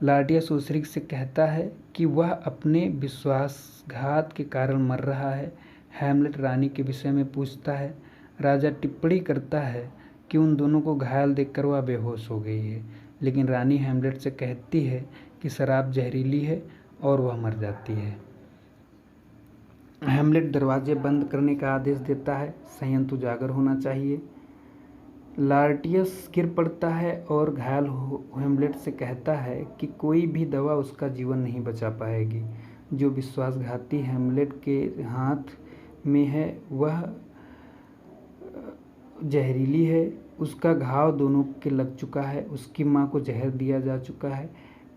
लार्टियस ओसेरिक से कहता है कि वह अपने विश्वासघात के कारण मर रहा है। हैमलेट रानी के विषय में पूछता है। राजा टिप्पणी करता है कि उन दोनों को घायल देखकर वह बेहोश हो गई है, लेकिन रानी हैमलेट से कहती है कि शराब जहरीली है और वह मर जाती है। हैमलेट दरवाजे बंद करने का आदेश देता है, संयंत्र उजागर होना चाहिए। लार्टियस गिर पड़ता है और घायल हैमलेट से कहता है कि कोई भी दवा उसका जीवन नहीं बचा पाएगी। जो विश्वासघाती हैमलेट के हाथ में है वह जहरीली है। उसका घाव दोनों के लग चुका है, उसकी माँ को जहर दिया जा चुका है।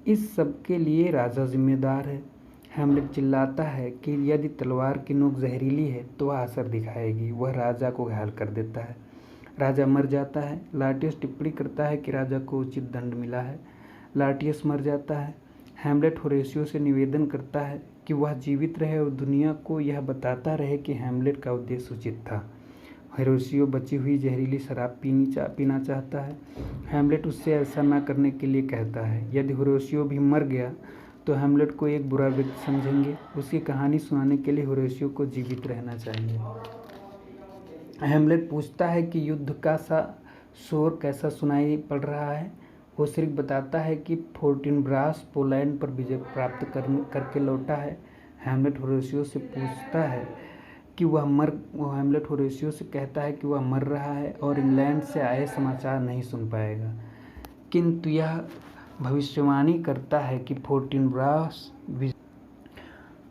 इस सब के लिए राजा जिम्मेदार है। हैमलेट चिल्लाता है कि यदि तलवार की नोक जहरीली है तो वह असर दिखाएगी। वह राजा को घायल कर देता है। राजा मर जाता है। लार्टियस टिप्पणी करता है कि राजा को उचित दंड मिला है। लार्टियस मर जाता है। हैमलेट होरेशियो से निवेदन करता है कि वह जीवित रहे और दुनिया को यह बताता रहे कि हैमलेट का उद्देश्य उचित था। होरेशियो बची हुई जहरीली शराब पीना चाहता है। हैमलेट उससे ऐसा न करने के लिए कहता है। यदि होरेशियो भी मर गया तो हैमलेट को एक बुरा व्यक्ति समझेंगे। उसकी कहानी सुनाने के लिए होरेशियो को जीवित रहना चाहिए। हैमलेट पूछता है कि युद्ध का शोर कैसा सुनाई पड़ रहा है। वो सिर्फ बताता है कि फोर्टिनब्रास पोलैंड पर विजय प्राप्त करके लौटा है। हैमलेट होरेशियो से पूछता है कि हैमलेट होरेशियो से कहता है कि वह मर रहा है और इंग्लैंड से आए समाचार नहीं सुन पाएगा, किंतु यह भविष्यवाणी करता है कि फोर्टिनब्रास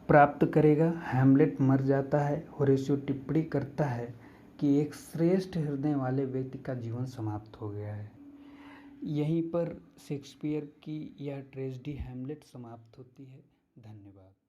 प्राप्त करेगा। हैमलेट मर जाता है। होरेशियो टिप्पणी करता है कि एक श्रेष्ठ हृदय वाले व्यक्ति का जीवन समाप्त हो गया है। यहीं पर शेक्सपियर की यह ट्रेजेडी हैमलेट समाप्त होती है। धन्यवाद।